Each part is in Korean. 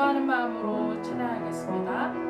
기뻐하는 마음으로 찬양하겠습니다.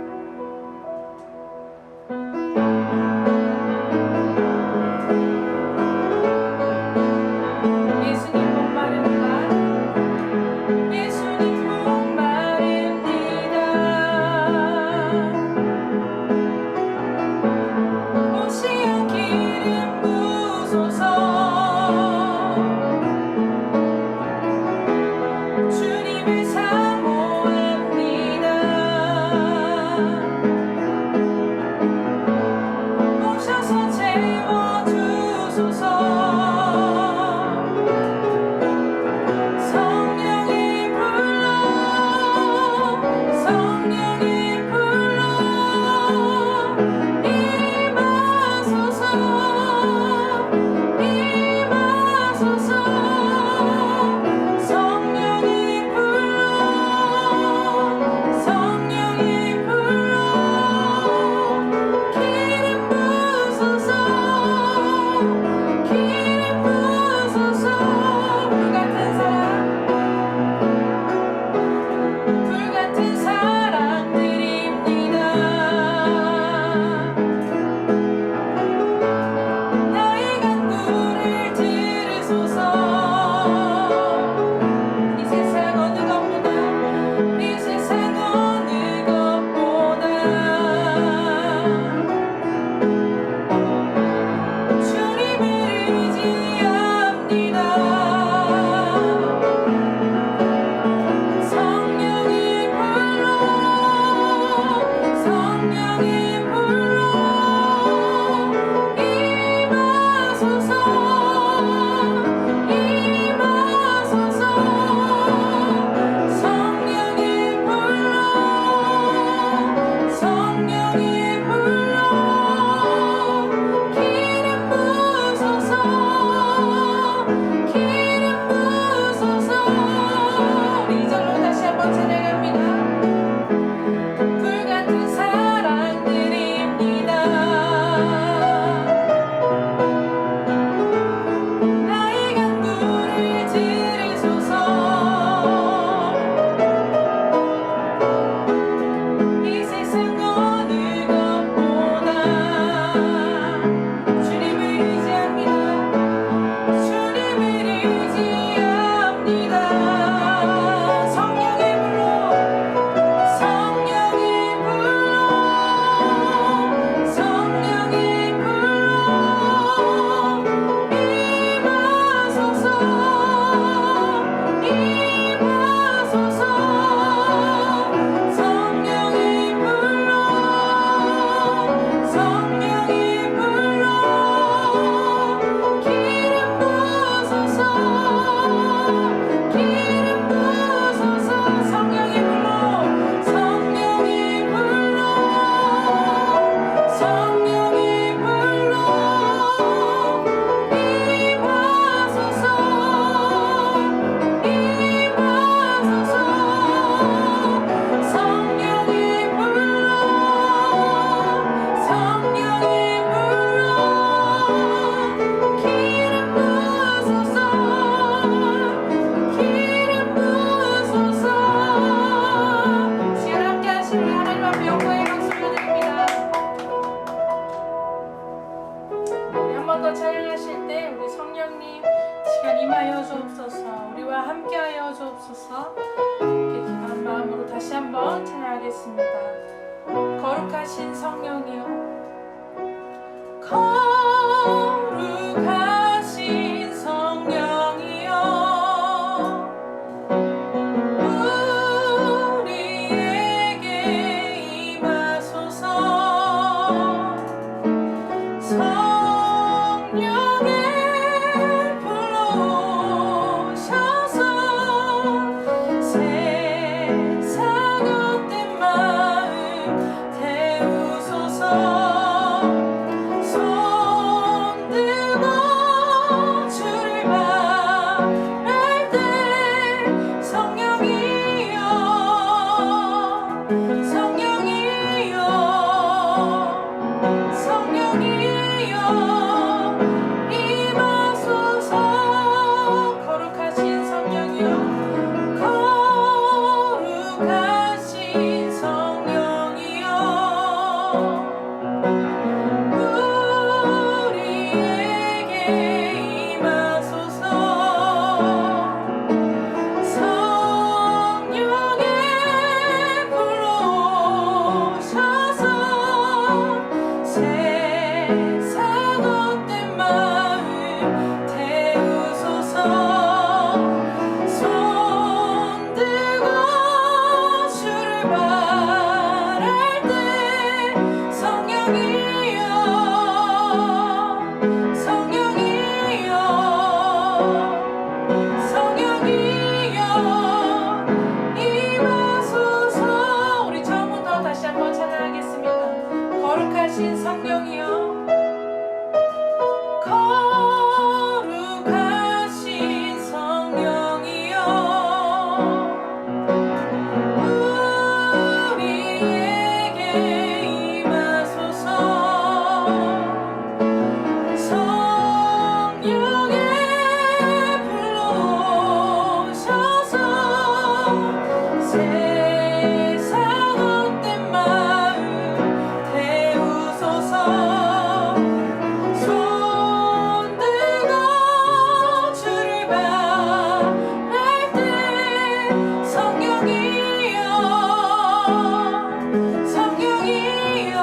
거룩하신 성령이여, 거룩하신 성령이여, 우리에게 임하소서. 성령의 불러오셔서 세상 헛된 마음 태우소서. 바랄 때 성령이여 성령이여 성령이여 임하소서. 우리 처음부터 다시 한번 찬양하겠습니다. 거룩하신 성령이여 거룩하신 성령이여 우리에게 임하소서. 성령의 불러오셔서 세상 헛된 마음 태우소서. 손 들고 주를 바랄 때 성령이여 성령이여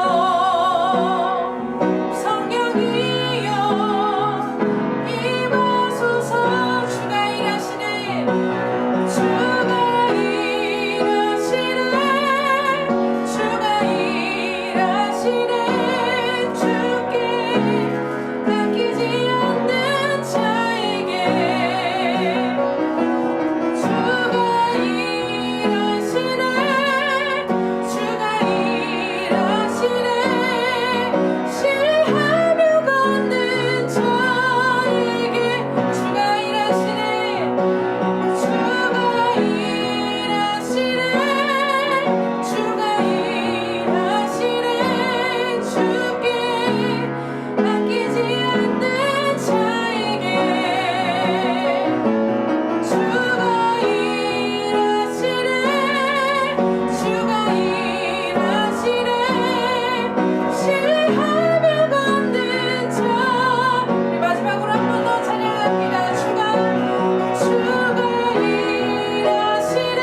성령이여 임하소서. 주가 일하시네 주가 일하시네 주가 일하시네 주께 맡기지 않는 자에게 주가 일하시네 주가 일하시네 신뢰하며 걷는 자에게 주가 일하시네 주가 일하시네 주가 일하시네 주께 맡기지 않는 자에게 주가 일하시네 주가 일하시네 신뢰하며 걷는 자. 우리 마지막으로 한 번 더 찬양합니다. 주가 일하시네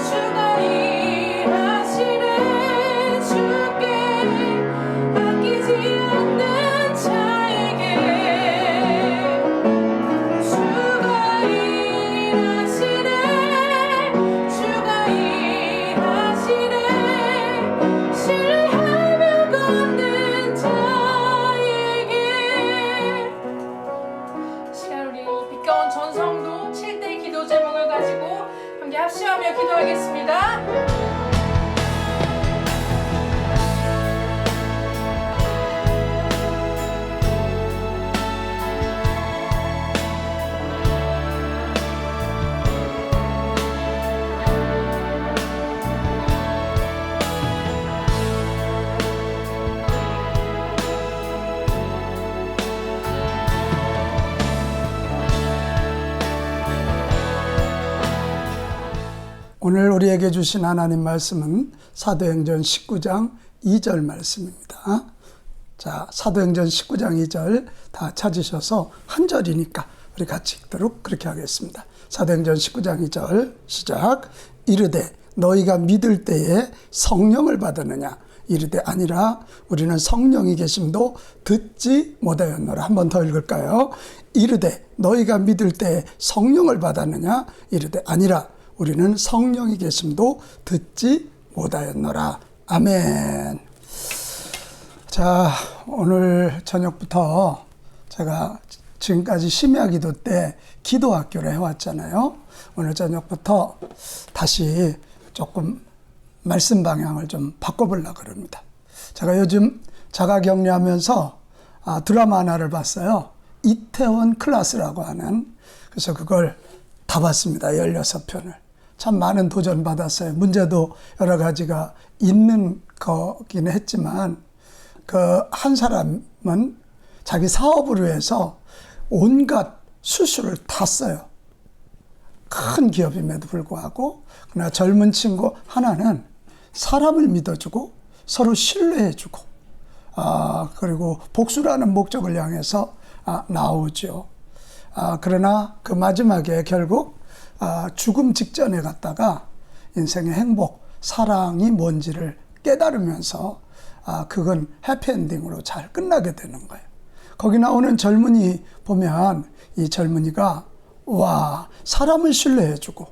주가 일하시네 주께 맡기지 않는 자에게 주가 일하시네 주가 일하시네 신뢰하며 걷는 자에게. 시간 우리 빛가운 전성도 7대 기도 제목을 가지고 함께 합심하며 기도하겠습니다. 오늘 우리에게 주신 하나님 말씀은 사도행전 19장 2절 말씀입니다. 자, 사도행전 19장 2절 다 찾으셔서 한 절이니까 우리 같이 읽도록 그렇게 하겠습니다. 사도행전 19장 2절 시작. 이르되 너희가 믿을 때에 성령을 받았느냐? 이르되 아니라 우리는 성령이 계심도 듣지 못하였노라. 한 번 더 읽을까요? 이르되 너희가 믿을 때에 성령을 받았느냐? 이르되 아니라 우리는 성령이 계심도 듣지 못하였노라. 아멘. 자, 오늘 저녁부터 제가 지금까지 심야 기도 때 기도 학교를 해왔잖아요. 오늘 저녁부터 다시 조금 말씀 방향을 좀 바꿔보려고 합니다. 제가 요즘 자가격리하면서 드라마 하나를 봤어요. 이태원 클라스라고 하는. 그래서 그걸 다 봤습니다. 16편을. 참 많은 도전 받았어요. 문제도 여러 가지가 있는 거긴 했지만 그 한 사람은 자기 사업을 위해서 온갖 수술을 다 써요. 큰 기업임에도 불구하고. 그러나 젊은 친구 하나는 사람을 믿어주고 서로 신뢰해주고 그리고 복수라는 목적을 향해서 나오죠. 그러나 그 마지막에 결국 죽음 직전에 갔다가 인생의 행복, 사랑이 뭔지를 깨달으면서 그건 해피엔딩으로 잘 끝나게 되는 거예요. 거기 나오는 젊은이 보면 이 젊은이가 사람을 신뢰해주고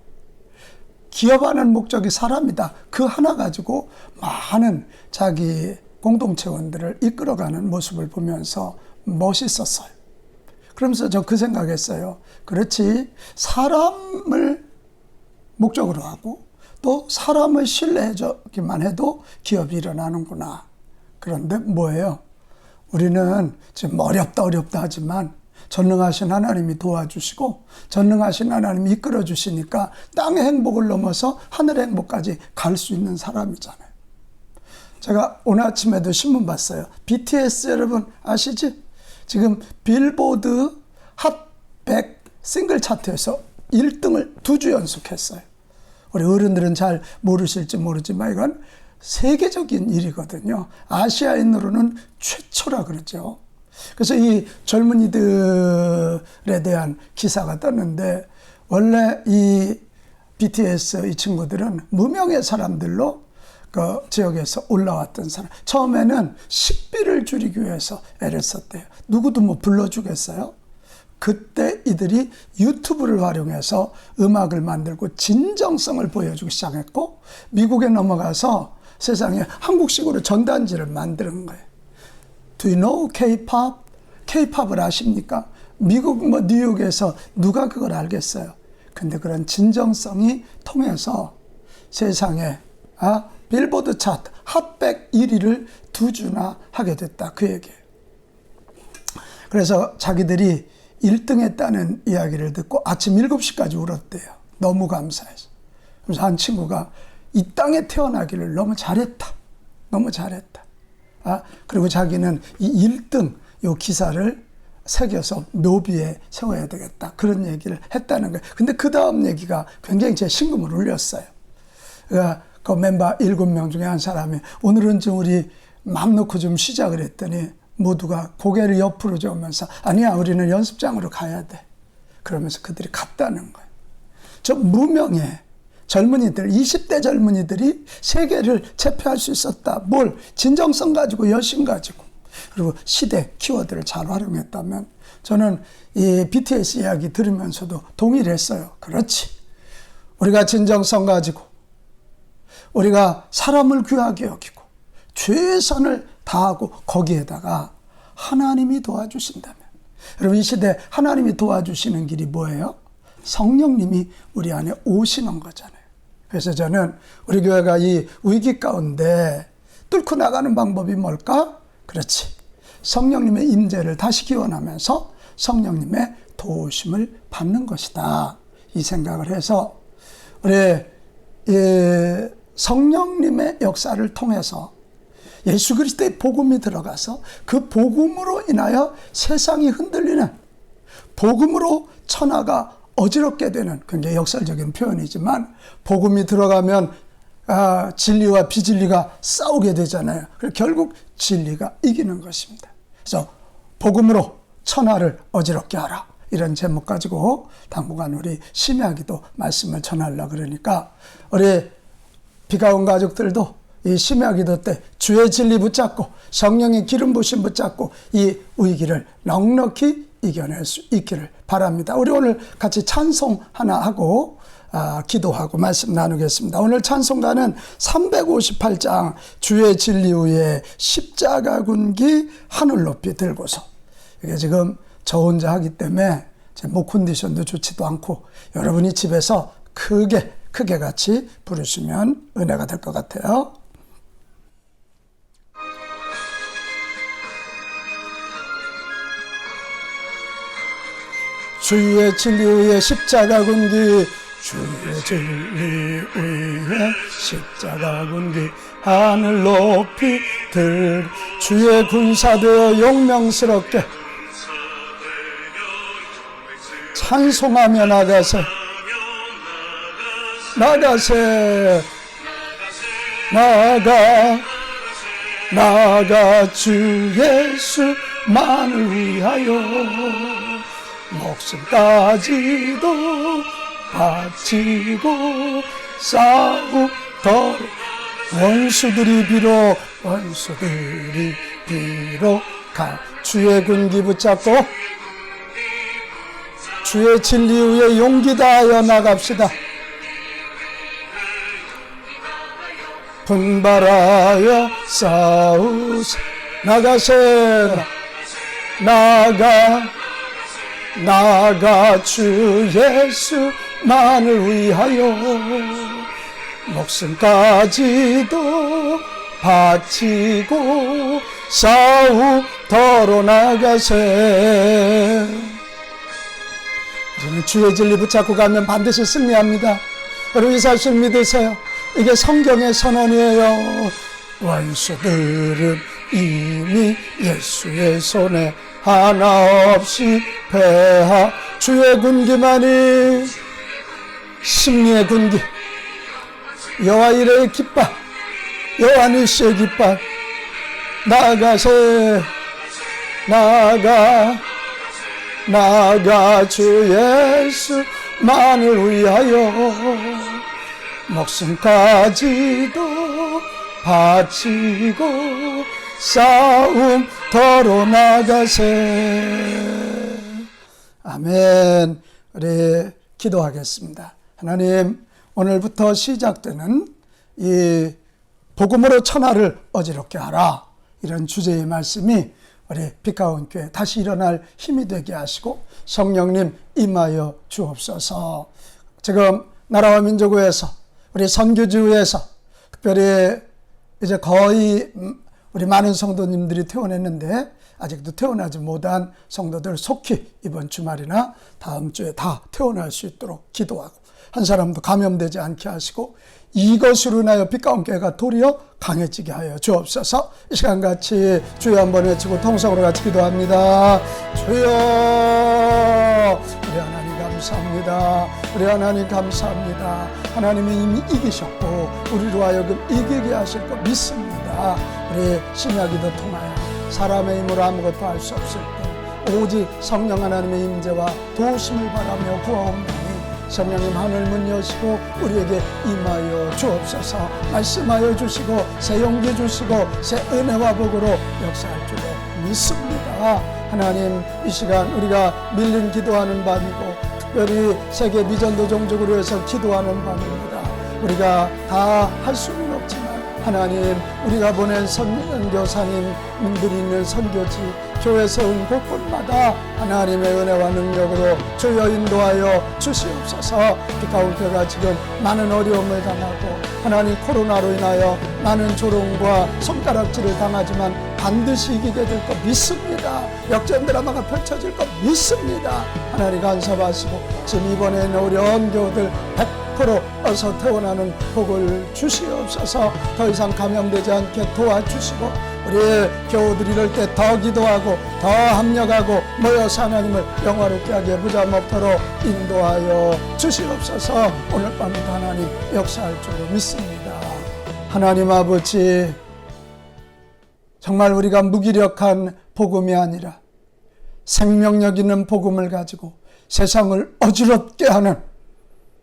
기업하는 목적이 사람이다. 그 하나 가지고 많은 자기 공동체원들을 이끌어가는 모습을 보면서 멋있었어요. 그러면서 저 그 생각했어요. 그렇지, 사람을 목적으로 하고 또 사람을 신뢰해주기만 해도 기업이 일어나는구나. 그런데 뭐예요? 우리는 지금 어렵다 하지만 전능하신 하나님이 도와주시고 전능하신 하나님이 이끌어 주시니까 땅의 행복을 넘어서 하늘의 행복까지 갈 수 있는 사람이잖아요. 제가 오늘 아침에도 신문 봤어요. BTS 여러분 아시지? 지금 빌보드 핫 100 싱글 차트에서 1등을 2주 연속했어요. 우리 어른들은 잘 모르실지 모르지만 이건 세계적인 일이거든요. 아시아인으로는 최초라 그러죠. 그래서 이 젊은이들에 대한 기사가 떴는데, 원래 이 BTS 이 친구들은 무명의 사람들로 그 지역에서 올라왔던 사람. 처음에는 식비를 줄이기 위해서 애를 썼대요. 누구도 뭐 불러주겠어요? 그때 이들이 유튜브를 활용해서 음악을 만들고 진정성을 보여주기 시작했고, 미국에 넘어가서 세상에 한국식으로 전단지를 만드는 거예요. Do you know K-pop? K-pop을 아십니까? 미국 뭐 뉴욕에서 누가 그걸 알겠어요? 근데 그런 진정성이 통해서 세상에 빌보드 차트 핫100 1위를 2주나 하게 됐다. 그 얘기예요. 그래서 자기들이 1등 했다는 이야기를 듣고 아침 7시까지 울었대요. 너무 감사해서. 그래서 한 친구가 이 땅에 태어나기를 너무 잘했다. 너무 잘했다. 그리고 자기는 이 1등 요 기사를 새겨서 묘비에 세워야 되겠다. 그런 얘기를 했다는 거예요. 근데 그 다음 얘기가 굉장히 제 심금을 울렸어요. 그 멤버 7명 중에 한 사람이 오늘은 좀 우리 맘 놓고 좀 쉬자 그랬더니 모두가 고개를 옆으로 저으면서 아니야, 우리는 연습장으로 가야 돼. 그러면서 그들이 갔다는 거예요. 저 무명의 젊은이들, 20대 젊은이들이 세계를 제패할 수 있었다. 뭘? 진정성 가지고, 여신 가지고, 그리고 시대 키워드를 잘 활용했다면, 저는 이 BTS 이야기 들으면서도 동의를 했어요. 그렇지. 우리가 진정성 가지고, 우리가 사람을 귀하게 여기고, 최선을 다하고, 거기에다가 하나님이 도와주신다면, 여러분 이 시대 하나님이 도와주시는 길이 뭐예요? 성령님이 우리 안에 오시는 거잖아요. 그래서 저는 우리 교회가 이 위기 가운데 뚫고 나가는 방법이 뭘까? 그렇지. 성령님의 임재를 다시 기원하면서 성령님의 도우심을 받는 것이다. 이 생각을 해서 우리 성령님의 역사를 통해서 예수 그리스도의 복음이 들어가서 그 복음으로 인하여 세상이 흔들리는, 복음으로 천하가 어지럽게 되는, 굉장히 역설적인 표현이지만 복음이 들어가면 진리와 비진리가 싸우게 되잖아요. 그래서 결국 진리가 이기는 것입니다. 그래서 복음으로 천하를 어지럽게 하라, 이런 제목 가지고 당분간 우리 심야기도 말씀을 전하려고 그러니까 우리 비가 온 가족들도 이 심야기도 때 주의 진리 붙잡고 성령의 기름 부심 붙잡고 이 위기를 넉넉히 이겨낼 수 있기를 바랍니다. 우리 오늘 같이 찬송 하나 하고 기도하고 말씀 나누겠습니다. 오늘 찬송가는 358장 주의 진리 위에 십자가 군기 하늘 높이 들고서. 이게 지금 저 혼자 하기 때문에 제 목 컨디션도 좋지도 않고 여러분이 집에서 크게 같이 부르시면 은혜가 될 것 같아요. 주의 진리 위에 십자가 군기, 주의 진리 위에 십자가 군기 하늘 높이 들, 주의 군사되어 용명스럽게 찬송하며 나가세 나가 주 예수만을 위하여 목숨까지도 바치고 싸우도록 원수들이 비록 주의 군기 붙잡고 주의 진리 위에 용기 다하여 나갑시다. 분발하여 싸우세. 나가세라. 나가 주 예수만을 위하여 목숨까지도 바치고 싸우도록 나가세. 우리는 주의 진리 붙잡고 가면 반드시 승리합니다. 여러분 이 사실 믿으세요. 이게 성경의 선언이에요. 원수들은 이미 예수의 손에 하나 없이 패하. 주의 군기만이 승리의 군기. 여호와 이레의 깃발, 여호와 니시의 깃발. 나가세. 나가 주 예수만을 위하여 목숨까지도 바치고 싸움터로 나가세. 아멘. 우리 기도하겠습니다. 하나님, 오늘부터 시작되는 이 복음으로 천하를 어지럽게 하라, 이런 주제의 말씀이 우리 빛가운 교회 다시 일어날 힘이 되게 하시고 성령님 임하여 주옵소서. 지금 나라와 민족회에서 우리 선교지회에서 특별히 이제 거의 우리 많은 성도님들이 퇴원했는데 아직도 퇴원하지 못한 성도들 속히 이번 주말이나 다음 주에 다 퇴원할 수 있도록 기도하고, 한 사람도 감염되지 않게 하시고 이것으로 인하여 빛가운 교회가 도리어 강해지게 하여 주옵소서. 이 시간 같이 주여 한번 외치고 통성으로 같이 기도합니다. 주여, 우리 하나님 감사합니다. 우리 하나님 감사합니다. 하나님이 이미 이기셨고 우리로 하여금 이기게 하실 것 믿습니다. 우리 신약기도 통하여 사람의 힘으로 아무것도 할 수 없을 때 오직 성령 하나님의 임재와 도우심을 바라며 구하옵나니 성령님 하늘 문 여시고 우리에게 임하여 주옵소서. 말씀하여 주시고 새 용기 주시고 새 은혜와 복으로 역사할 줄로 믿습니다. 하나님, 이 시간 우리가 밀린 기도하는 밤이고 특별히 세계 미전도 종족으로 해서 기도하는 밤입니다. 우리가 다 할 수는 없지만 하나님, 우리가 보낸 선교사님들이 있는 선교지 교회 세운 곳곳마다 하나님의 은혜와 능력으로 주여 인도하여 주시옵소서. 빛가운 교회가 지금 많은 어려움을 당하고 하나님 코로나로 인하여 많은 조롱과 손가락질을 당하지만 반드시 이기게 될 것 믿습니다. 역전 드라마가 펼쳐질 것 믿습니다. 하나님 간섭하시고 지금 이번에는 어려운 교우들 100% 어서 퇴원하는 복을 주시옵소서. 더 이상 감염되지 않게 도와주시고 우리 교우들이 이럴 때 더 기도하고 더 합력하고 모여서 하나님을 영화롭게 하게 부자 먹도록 인도하여 주시옵소서. 오늘 밤도 하나님 역사할 줄로 믿습니다. 하나님 아버지, 정말 우리가 무기력한 복음이 아니라 생명력 있는 복음을 가지고 세상을 어지럽게 하는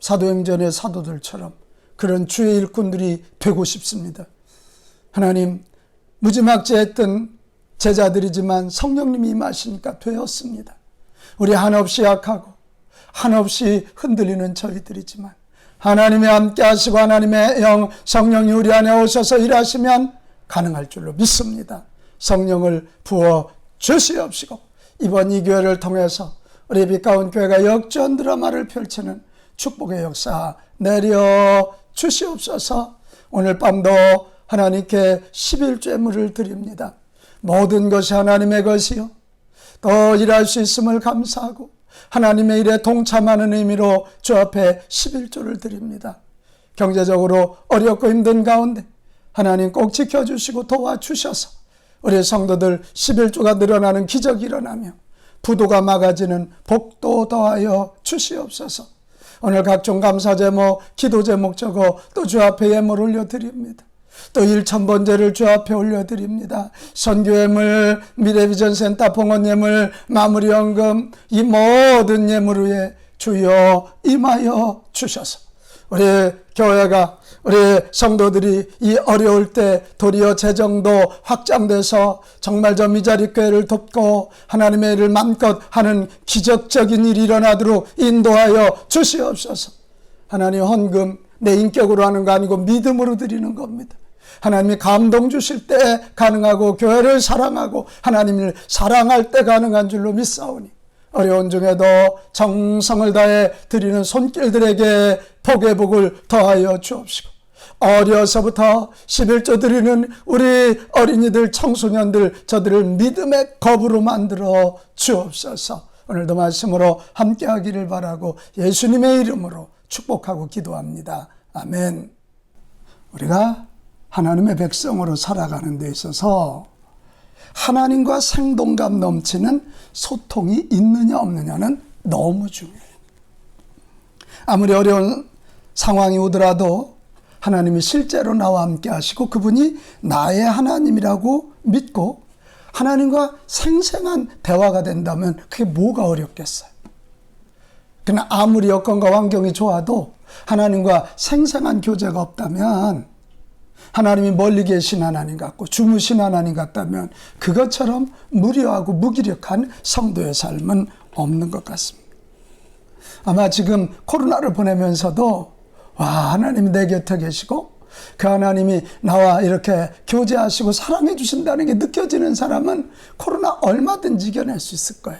사도행전의 사도들처럼 그런 주의 일꾼들이 되고 싶습니다. 하나님, 무지막지했던 제자들이지만 성령님이 임하시니까 되었습니다. 우리 한없이 약하고 한없이 흔들리는 저희들이지만 하나님이 함께 하시고 하나님의 영 성령이 우리 안에 오셔서 일하시면 가능할 줄로 믿습니다. 성령을 부어 주시옵시고 이번 이 교회를 통해서 우리 빛가운 교회가 역전 드라마를 펼치는 축복의 역사 내려 주시옵소서. 오늘 밤도 하나님께 11제물을 드립니다. 모든 것이 하나님의 것이요 더 일할 수 있음을 감사하고 하나님의 일에 동참하는 의미로 주 앞에 11조를 드립니다. 경제적으로 어렵고 힘든 가운데 하나님 꼭 지켜주시고 도와주셔서 우리 성도들 11조가 늘어나는 기적이 일어나며 부도가 막아지는 복도 더하여 주시옵소서. 오늘 각종 감사 제목, 기도 제목 적어 또 주 앞에 예물 올려드립니다. 또 1,000번제를 주 앞에 올려드립니다. 선교예물, 미래비전센터 봉헌 예물, 마무리 연금, 이 모든 예물 위에 주여 임하여 주셔서 우리 교회가 우리 성도들이 이 어려울 때 도리어 재정도 확장돼서 정말 저 미자리 교회를 돕고 하나님의 일을 마음껏 하는 기적적인 일이 일어나도록 인도하여 주시옵소서. 하나님, 헌금 내 인격으로 하는 거 아니고 믿음으로 드리는 겁니다. 하나님이 감동 주실 때 가능하고 교회를 사랑하고 하나님을 사랑할 때 가능한 줄로 믿사오니 어려운 중에도 정성을 다해 드리는 손길들에게 복의 복을 더하여 주옵시고 어려서부터 11조 드리는 우리 어린이들 청소년들 저들을 믿음의 겁으로 만들어 주옵소서. 오늘도 말씀으로 함께하기를 바라고 예수님의 이름으로 축복하고 기도합니다. 아멘. 우리가 하나님의 백성으로 살아가는 데 있어서 하나님과 생동감 넘치는 소통이 있느냐 없느냐는 너무 중요해요. 아무리 어려운 상황이 오더라도 하나님이 실제로 나와 함께 하시고 그분이 나의 하나님이라고 믿고 하나님과 생생한 대화가 된다면 그게 뭐가 어렵겠어요. 그러나 아무리 여건과 환경이 좋아도 하나님과 생생한 교제가 없다면 하나님이 멀리 계신 하나님 같고 주무신 하나님 같다면 그것처럼 무료하고 무기력한 성도의 삶은 없는 것 같습니다. 아마 지금 코로나를 보내면서도 와, 하나님이 내 곁에 계시고 그 하나님이 나와 이렇게 교제하시고 사랑해 주신다는 게 느껴지는 사람은 코로나 얼마든지 이겨낼 수 있을 거예요.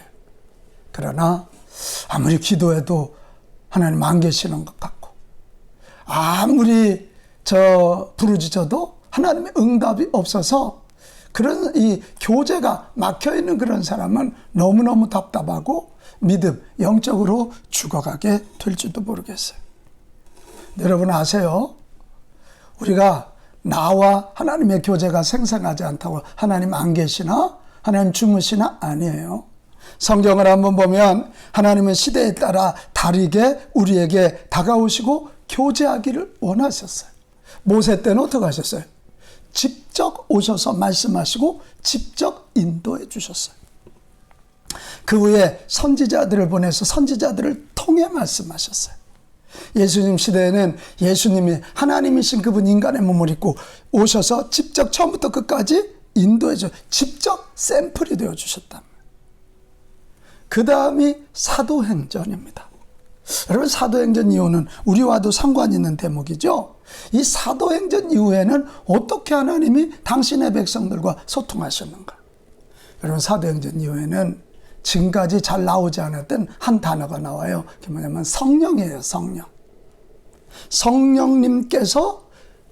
그러나 아무리 기도해도 하나님 안 계시는 것 같고 아무리 부르짖어도 하나님의 응답이 없어서 그런 이 교제가 막혀있는 그런 사람은 너무너무 답답하고 믿음, 영적으로 죽어가게 될지도 모르겠어요. 여러분 아세요? 우리가 나와 하나님의 교제가 생생하지 않다고 하나님 안 계시나? 하나님 주무시나? 아니에요. 성경을 한번 보면 하나님은 시대에 따라 다르게 우리에게 다가오시고 교제하기를 원하셨어요. 모세 때는 어떻게 하셨어요? 직접 오셔서 말씀하시고 직접 인도해 주셨어요. 그 후에 선지자들을 보내서 선지자들을 통해 말씀하셨어요. 예수님 시대에는 예수님이 하나님이신 그분 인간의 몸을 입고 오셔서 직접 처음부터 끝까지 인도해 줘 직접 샘플이 되어 주셨다. 그 다음이 사도행전입니다. 여러분 사도행전 이후는 우리와도 상관 있는 대목이죠. 이 사도행전 이후에는 어떻게 하나님이 당신의 백성들과 소통하셨는가? 여러분 사도행전 이후에는 지금까지 잘 나오지 않았던 한 단어가 나와요. 그게 뭐냐면 성령이에요. 성령. 성령님께서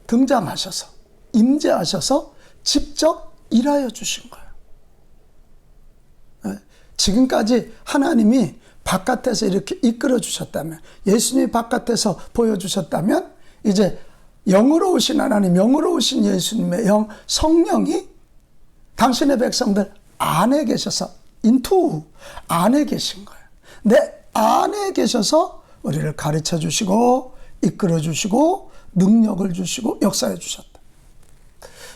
등장하셔서 임재하셔서 직접 일하여 주신 거예요. 지금까지 하나님이 바깥에서 이렇게 이끌어 주셨다면 예수님이 바깥에서 보여주셨다면 이제 영으로 오신 하나님, 영으로 오신 예수님의 영 성령이 당신의 백성들 안에 계셔서 인투 안에 계신 거예요. 내 안에 계셔서 우리를 가르쳐 주시고 이끌어 주시고 능력을 주시고 역사해 주셨다.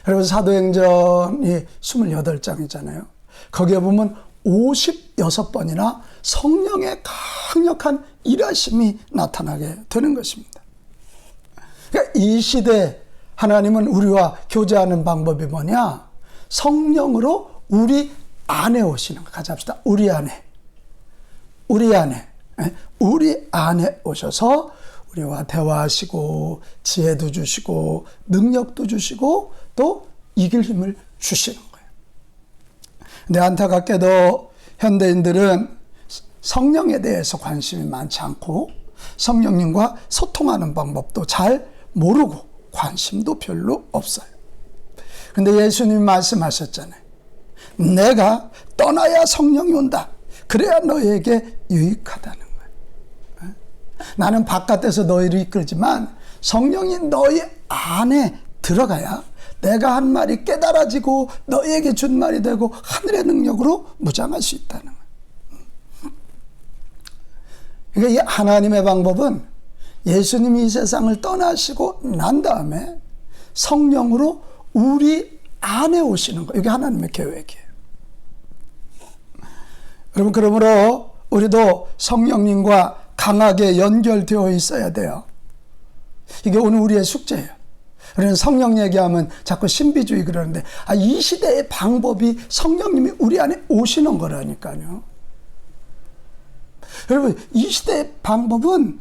여러분 사도행전이 28장이잖아요. 거기에 보면 56번이나 성령의 강력한 일하심이 나타나게 되는 것입니다. 그러니까 이 시대 하나님은 우리와 교제하는 방법이 뭐냐? 성령으로 우리 안에 오시는 거. 같이 합시다. 우리 안에 오셔서 우리와 대화하시고 지혜도 주시고 능력도 주시고 또 이길 힘을 주시는 거예요. 근데 안타깝게도 현대인들은 성령에 대해서 관심이 많지 않고 성령님과 소통하는 방법도 잘 모르고 관심도 별로 없어요. 근데 예수님이 말씀하셨잖아요. 내가 떠나야 성령이 온다. 그래야 너에게 유익하다는 거예요. 나는 바깥에서 너희를 이끌지만 성령이 너희 안에 들어가야 내가 한 말이 깨달아지고 너희에게 준 말이 되고 하늘의 능력으로 무장할 수 있다는 거예요. 그러니까 이 하나님의 방법은 예수님이 이 세상을 떠나시고 난 다음에 성령으로 우리 안에 오시는 거예요. 이게 하나님의 계획이에요. 여러분 그러므로 우리도 성령님과 강하게 연결되어 있어야 돼요. 이게 오늘 우리의 숙제예요. 우리는 성령 얘기하면 자꾸 신비주의 그러는데 이 시대의 방법이 성령님이 우리 안에 오시는 거라니까요. 여러분 이 시대의 방법은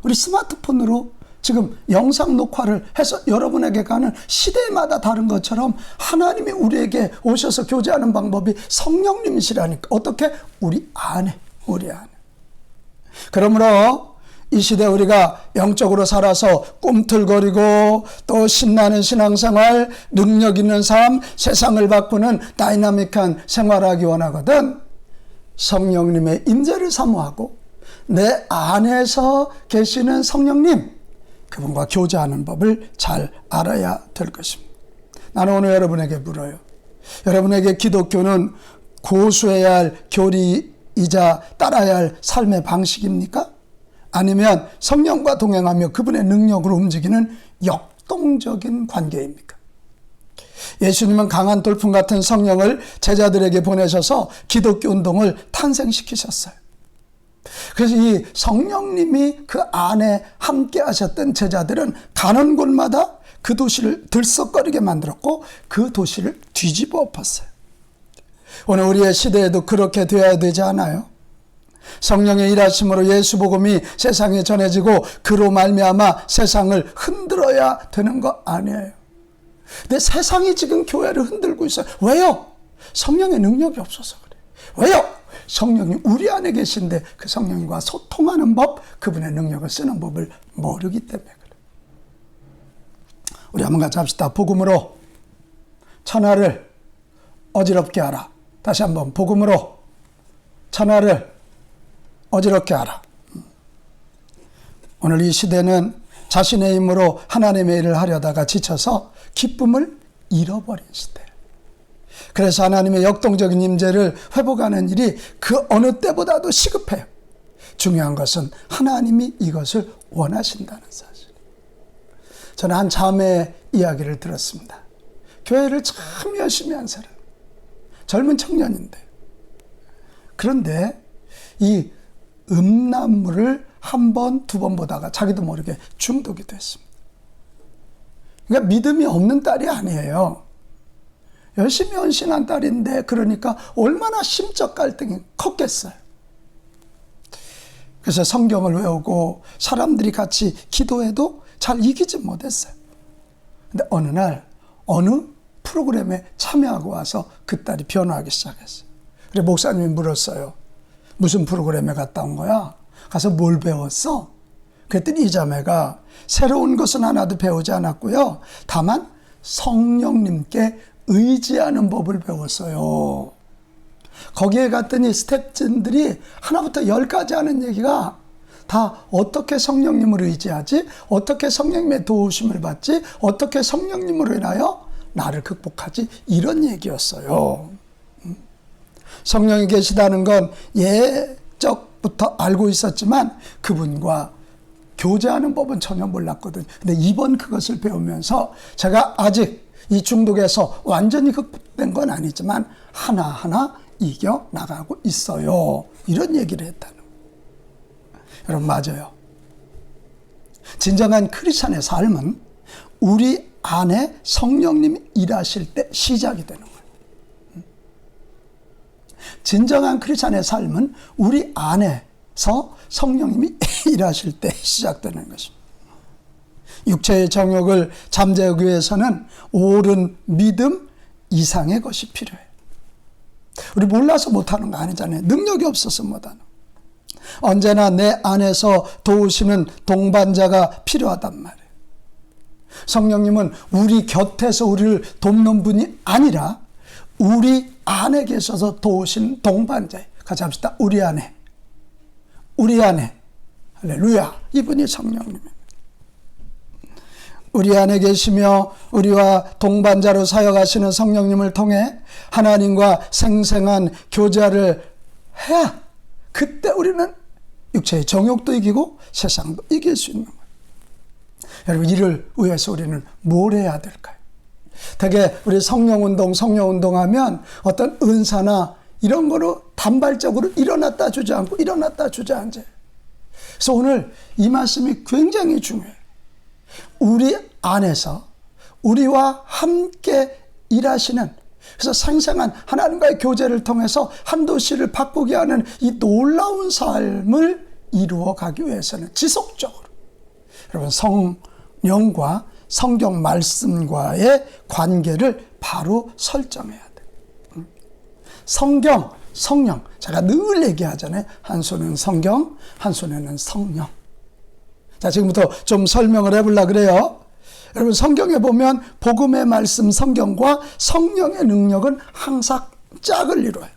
우리 스마트폰으로 지금 영상 녹화를 해서 여러분에게 가는 시대마다 다른 것처럼 하나님이 우리에게 오셔서 교제하는 방법이 성령님이시라니까. 어떻게? 우리 안에. 그러므로 이 시대 우리가 영적으로 살아서 꿈틀거리고 또 신나는 신앙생활, 능력 있는 삶, 세상을 바꾸는 다이나믹한 생활하기 원하거든 성령님의 임재를 사모하고 내 안에서 계시는 성령님, 그분과 교제하는 법을 잘 알아야 될 것입니다. 나는 오늘 여러분에게 물어요. 여러분에게 기독교는 고수해야 할 교리이자 따라야 할 삶의 방식입니까? 아니면 성령과 동행하며 그분의 능력으로 움직이는 역동적인 관계입니까? 예수님은 강한 돌풍 같은 성령을 제자들에게 보내셔서 기독교 운동을 탄생시키셨어요. 그래서 이 성령님이 그 안에 함께 하셨던 제자들은 가는 곳마다 그 도시를 들썩거리게 만들었고 그 도시를 뒤집어 엎었어요. 오늘 우리의 시대에도 그렇게 되어야 되지 않아요? 성령의 일하심으로 예수 복음이 세상에 전해지고 그로 말미암아 세상을 흔들어야 되는 거 아니에요. 근데 세상이 지금 교회를 흔들고 있어요. 왜요? 성령의 능력이 없어서 그래요. 왜요? 성령이 우리 안에 계신데 그 성령과 소통하는 법, 그분의 능력을 쓰는 법을 모르기 때문에 그래요. 우리 한번 같이 합시다. 복음으로 천하를 어지럽게 하라. 다시 한번 복음으로 천하를 어지럽게 하라. 오늘 이 시대는 자신의 힘으로 하나님의 일을 하려다가 지쳐서 기쁨을 잃어버린 시대. 그래서 하나님의 역동적인 임재를 회복하는 일이 그 어느 때보다도 시급해요. 중요한 것은 하나님이 이것을 원하신다는 사실. 저는 한 자매의 이야기를 들었습니다. 교회를 참 열심히 한 사람. 젊은 청년인데. 그런데 이 음란물을 한 번, 두 번 보다가 자기도 모르게 중독이 됐습니다. 그러니까 믿음이 없는 딸이 아니에요. 열심히 헌신한 딸인데 그러니까 얼마나 심적 갈등이 컸겠어요. 그래서 성경을 외우고 사람들이 같이 기도해도 잘 이기지 못했어요. 근데 어느 날 어느 프로그램에 참여하고 와서 그 딸이 변화하기 시작했어요. 그래서 목사님이 물었어요. 무슨 프로그램에 갔다 온 거야? 가서 뭘 배웠어? 그랬더니 이 자매가 새로운 것은 하나도 배우지 않았고요. 다만 성령님께 의지하는 법을 배웠어요. 거기에 갔더니 스태프진들이 하나부터 10까지 하는 얘기가 다 어떻게 성령님을 의지하지? 어떻게 성령님의 도우심을 받지? 어떻게 성령님으로 인하여 나를 극복하지? 이런 얘기였어요. 성령이 계시다는 건 예적부터 알고 있었지만 그분과 교제하는 법은 전혀 몰랐거든요. 근데 이번 그것을 배우면서 제가 아직 이 중독에서 완전히 극복된 건 아니지만 하나하나 이겨나가고 있어요. 이런 얘기를 했다는 거예요. 여러분 맞아요. 진정한 크리스찬의 삶은 우리 안에 성령님이 일하실 때 시작이 되는 거예요. 진정한 크리스찬의 삶은 우리 안에서 성령님이 일하실 때 시작되는 것입니다. 육체의 정욕을 잠재우기 위해서는 옳은 믿음 이상의 것이 필요해요. 우리 몰라서 못하는 거 아니잖아요. 능력이 없어서 못하는. 언제나 내 안에서 도우시는 동반자가 필요하단 말이에요. 성령님은 우리 곁에서 우리를 돕는 분이 아니라 우리 안에 계셔서 도우신 동반자예요. 같이 합시다. 우리 안에. 할렐루야. 이분이 성령님입니다. 우리 안에 계시며 우리와 동반자로 사역하시는 성령님을 통해 하나님과 생생한 교제를 해야 그때 우리는 육체의 정욕도 이기고 세상도 이길 수 있는 거예요. 여러분 이를 위해서 우리는 뭘 해야 될까요? 되게 우리 성령운동 하면 어떤 은사나 이런 거로 단발적으로 일어났다 주저앉고 일어났다 주저앉아요. 그래서 오늘 이 말씀이 굉장히 중요해요. 우리 안에서 우리와 함께 일하시는, 그래서 생생한 하나님과의 교제를 통해서 한 도시를 바꾸게 하는 이 놀라운 삶을 이루어 가기 위해서는 지속적으로 여러분, 성령과 성경 말씀과의 관계를 바로 설정해야 돼. 성경, 성령. 제가 늘 얘기하잖아요. 한 손은 성경, 한 손에는 성령. 자, 지금부터 좀 설명을 해보려고 그래요. 여러분, 성경에 보면 복음의 말씀 성경과 성령의 능력은 항상 짝을 이뤄요.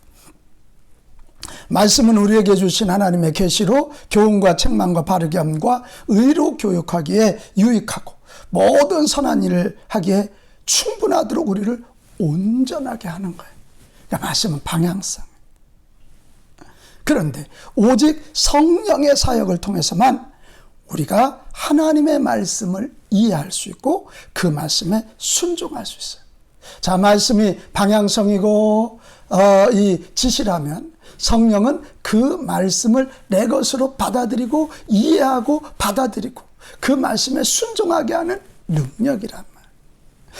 말씀은 우리에게 주신 하나님의 계시로 교훈과 책망과 바르게 함과 의로 교육하기에 유익하고 모든 선한 일을 하기에 충분하도록 우리를 온전하게 하는 거예요. 그러니까 말씀은 방향성. 그런데 오직 성령의 사역을 통해서만 우리가 하나님의 말씀을 이해할 수 있고 그 말씀에 순종할 수 있어요. 자, 말씀이 방향성이고 이 지시라면 성령은 그 말씀을 내 것으로 받아들이고 이해하고 받아들이고 그 말씀에 순종하게 하는 능력이란 말이에요.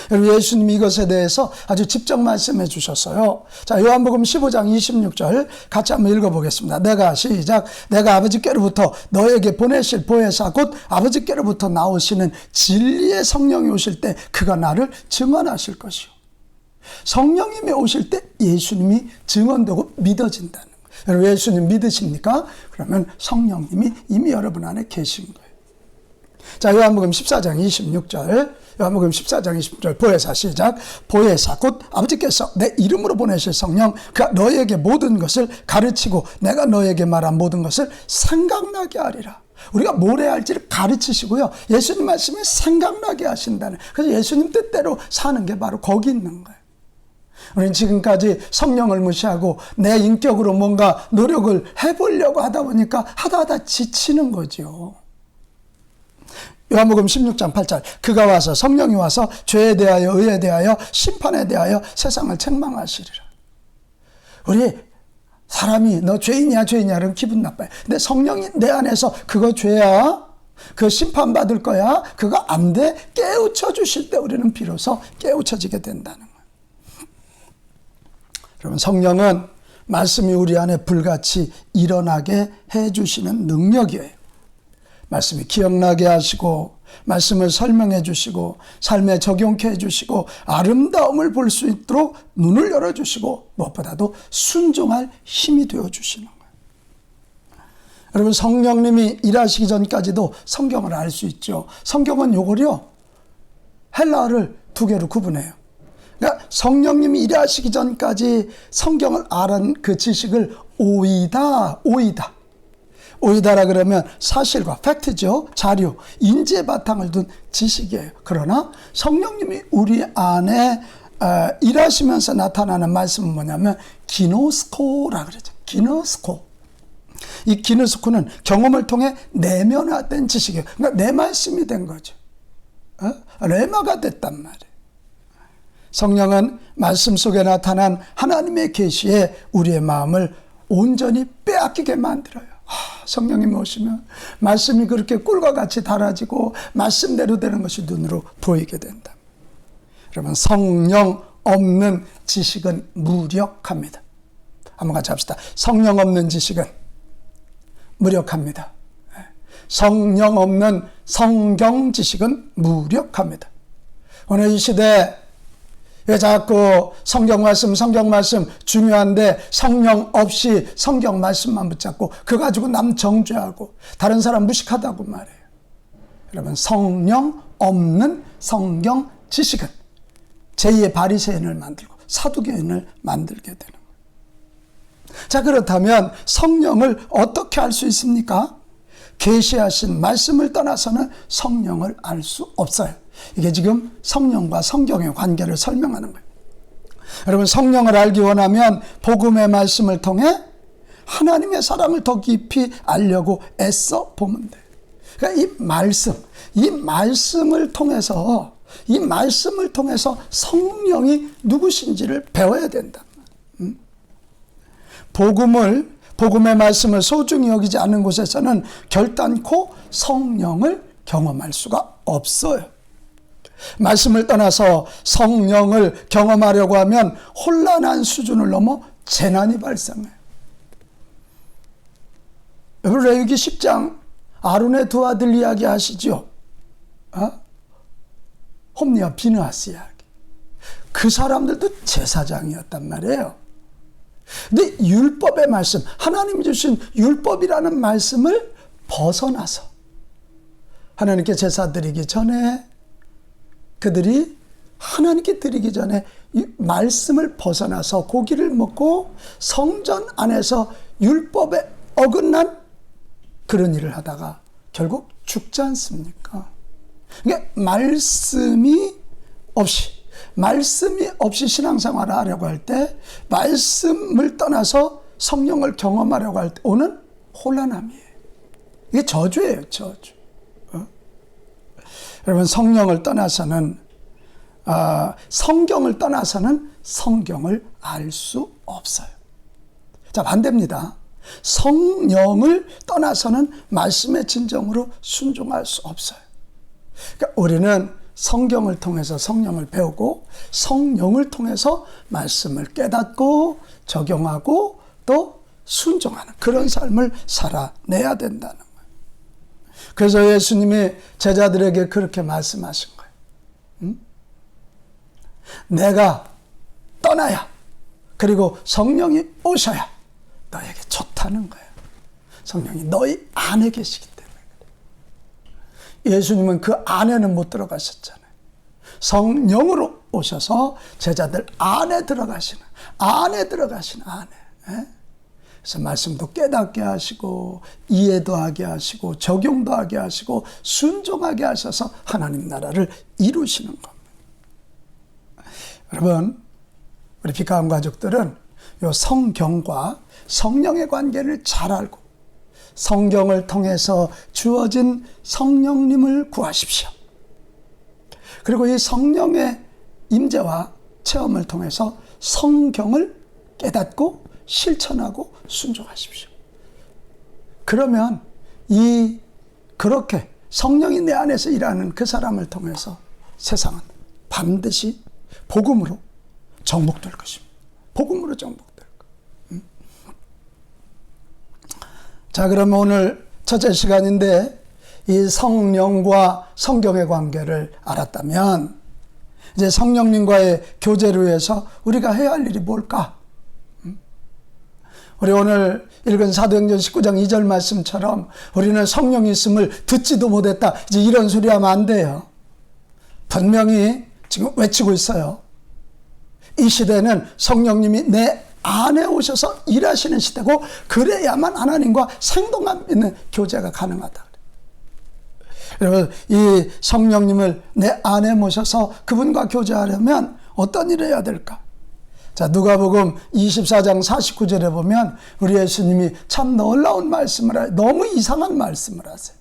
여러분, 예수님이 이것에 대해서 아주 직접 말씀해 주셨어요. 자, 요한복음 15장 26절 같이 한번 읽어보겠습니다. 시작. 내가 아버지께로부터 너에게 보내실 보혜사 곧 아버지께로부터 나오시는 진리의 성령이 오실 때 그가 나를 증언하실 것이요. 성령님이 오실 때 예수님이 증언되고 믿어진다는 거예요. 여러분, 예수님 믿으십니까? 그러면 성령님이 이미 여러분 안에 계신 거예요. 자, 요한복음 14장 26절 보혜사 시작. 보혜사 곧 아버지께서 내 이름으로 보내실 성령 그가 너에게 모든 것을 가르치고 내가 너에게 말한 모든 것을 생각나게 하리라. 우리가 뭘 해야 할지를 가르치시고요, 예수님 말씀이 생각나게 하신다는, 그래서 예수님 뜻대로 사는 게 바로 거기 있는 거예요. 우리는 지금까지 성령을 무시하고 내 인격으로 뭔가 노력을 해보려고 하다 보니까 하다 지치는 거죠. 요한복음 16장 8절 그가 와서, 성령이 와서 죄에 대하여 의에 대하여 심판에 대하여 세상을 책망하시리라. 우리 사람이 너 죄인이야 그러면 기분 나빠요. 근데 성령이 내 안에서 그거 죄야, 그거 심판받을 거야, 그거 안 돼, 깨우쳐 주실 때 우리는 비로소 깨우쳐지게 된다는 거예요. 여러분, 성령은 말씀이 우리 안에 불같이 일어나게 해주시는 능력이에요. 말씀이 기억나게 하시고 말씀을 설명해 주시고 삶에 적용케 해주시고 아름다움을 볼 수 있도록 눈을 열어주시고 무엇보다도 순종할 힘이 되어주시는 거예요. 여러분, 성령님이 일하시기 전까지도 성경을 알 수 있죠. 성경은 요거요, 헬라어를 두 개로 구분해요. 그러니까 성령님이 일하시기 전까지 성경을 아는 그 지식을 오이다라 그러면 사실과 팩트죠. 자료, 인지의 바탕을 둔 지식이에요. 그러나 성령님이 우리 안에 일하시면서 나타나는 말씀은 뭐냐면 기노스코라 그러죠. 기노스코. 이 기노스코는 경험을 통해 내면화된 지식이에요. 그러니까 내 말씀이 된 거죠. 레마가 됐단 말이에요. 성령은 말씀 속에 나타난 하나님의 계시에 우리의 마음을 온전히 빼앗기게 만들어요. 성령님이 오시면 말씀이 그렇게 꿀과 같이 달아지고 말씀대로 되는 것이 눈으로 보이게 된다. 여러분, 성령 없는 지식은 무력합니다. 한번 같이 합시다. 성령 없는 지식은 무력합니다. 성령 없는 성경 지식은 무력합니다. 오늘 이 시대에 왜 자꾸 성경 말씀 중요한데 성령 없이 성경 말씀만 붙잡고 그거 가지고 남 정죄하고 다른 사람 무식하다고 말해요. 여러분, 성령 없는 성경 지식은 제2의 바리새인을 만들고 사두개인을 만들게 되는 거예요. 자, 그렇다면 성령을 어떻게 알 수 있습니까? 계시하신 말씀을 떠나서는 성령을 알 수 없어요. 이게 지금 성령과 성경의 관계를 설명하는 거예요. 여러분, 성령을 알기 원하면 복음의 말씀을 통해 하나님의 사랑을 더 깊이 알려고 애써 보면 돼요. 그러니까 이 말씀을 통해서 성령이 누구신지를 배워야 된다. 복음의 말씀을 소중히 여기지 않는 곳에서는 결단코 성령을 경험할 수가 없어요. 말씀을 떠나서 성령을 경험하려고 하면 혼란한 수준을 넘어 재난이 발생해요. 여러분, 레위기 10장 아론의 두 아들 이야기 아시죠? 홈리와 비느하스 이야기. 그 사람들도 제사장이었단 말이에요. 근데 율법의 말씀, 하나님이 주신 율법이라는 말씀을 벗어나서 하나님께 제사 드리기 전에 그들이 하나님께 드리기 전에 이 말씀을 벗어나서 고기를 먹고 성전 안에서 율법에 어긋난 그런 일을 하다가 결국 죽지 않습니까? 그러니까 말씀이 없이 신앙생활을 하려고 할 때, 말씀을 떠나서 성령을 경험하려고 할 때 오는 혼란함이에요. 이게 저주예요, 저주. 여러분, 성령을 떠나서는, 성경을 떠나서는 성경을 알 수 없어요. 자, 반대입니다. 성령을 떠나서는 말씀의 진정으로 순종할 수 없어요. 그러니까 우리는 성경을 통해서 성령을 배우고 성령을 통해서 말씀을 깨닫고 적용하고 또 순종하는 그런 삶을 살아내야 된다는 거예요. 그래서 예수님이 제자들에게 그렇게 말씀하신 거예요. 내가 떠나야, 그리고 성령이 오셔야 너에게 좋다는 거예요. 성령이 너희 안에 계시기 때문에 그래요. 예수님은 그 안에는 못 들어가셨잖아요. 성령으로 오셔서 제자들 안에 들어가시는 안에. 그래서 말씀도 깨닫게 하시고 이해도 하게 하시고 적용도 하게 하시고 순종하게 하셔서 하나님 나라를 이루시는 겁니다. 여러분, 우리 피카원 가족들은 요 성경과 성령의 관계를 잘 알고 성경을 통해서 주어진 성령님을 구하십시오. 그리고 이 성령의 임재와 체험을 통해서 성경을 깨닫고 실천하고 순종하십시오. 그러면 그렇게 성령이 내 안에서 일하는 그 사람을 통해서 세상은 반드시 복음으로 정복될 것입니다. 복음으로 정복될 것. 자, 그러면 오늘 첫째 시간인데 이 성령과 성경의 관계를 알았다면 이제 성령님과의 교제를 위해서 우리가 해야 할 일이 뭘까? 우리 오늘 읽은 사도행전 19장 2절 말씀처럼 우리는 성령이 있음을 듣지도 못했다. 이제 이런 소리 하면 안 돼요. 분명히 지금 외치고 있어요. 이 시대는 성령님이 내 안에 오셔서 일하시는 시대고 그래야만 하나님과 생동감 있는 교제가 가능하다. 여러분, 이 성령님을 내 안에 모셔서 그분과 교제하려면 어떤 일을 해야 될까? 자, 누가복음 24장 49절에 보면 우리 예수님이 참 놀라운 말씀을 하세요. 너무 이상한 말씀을 하세요.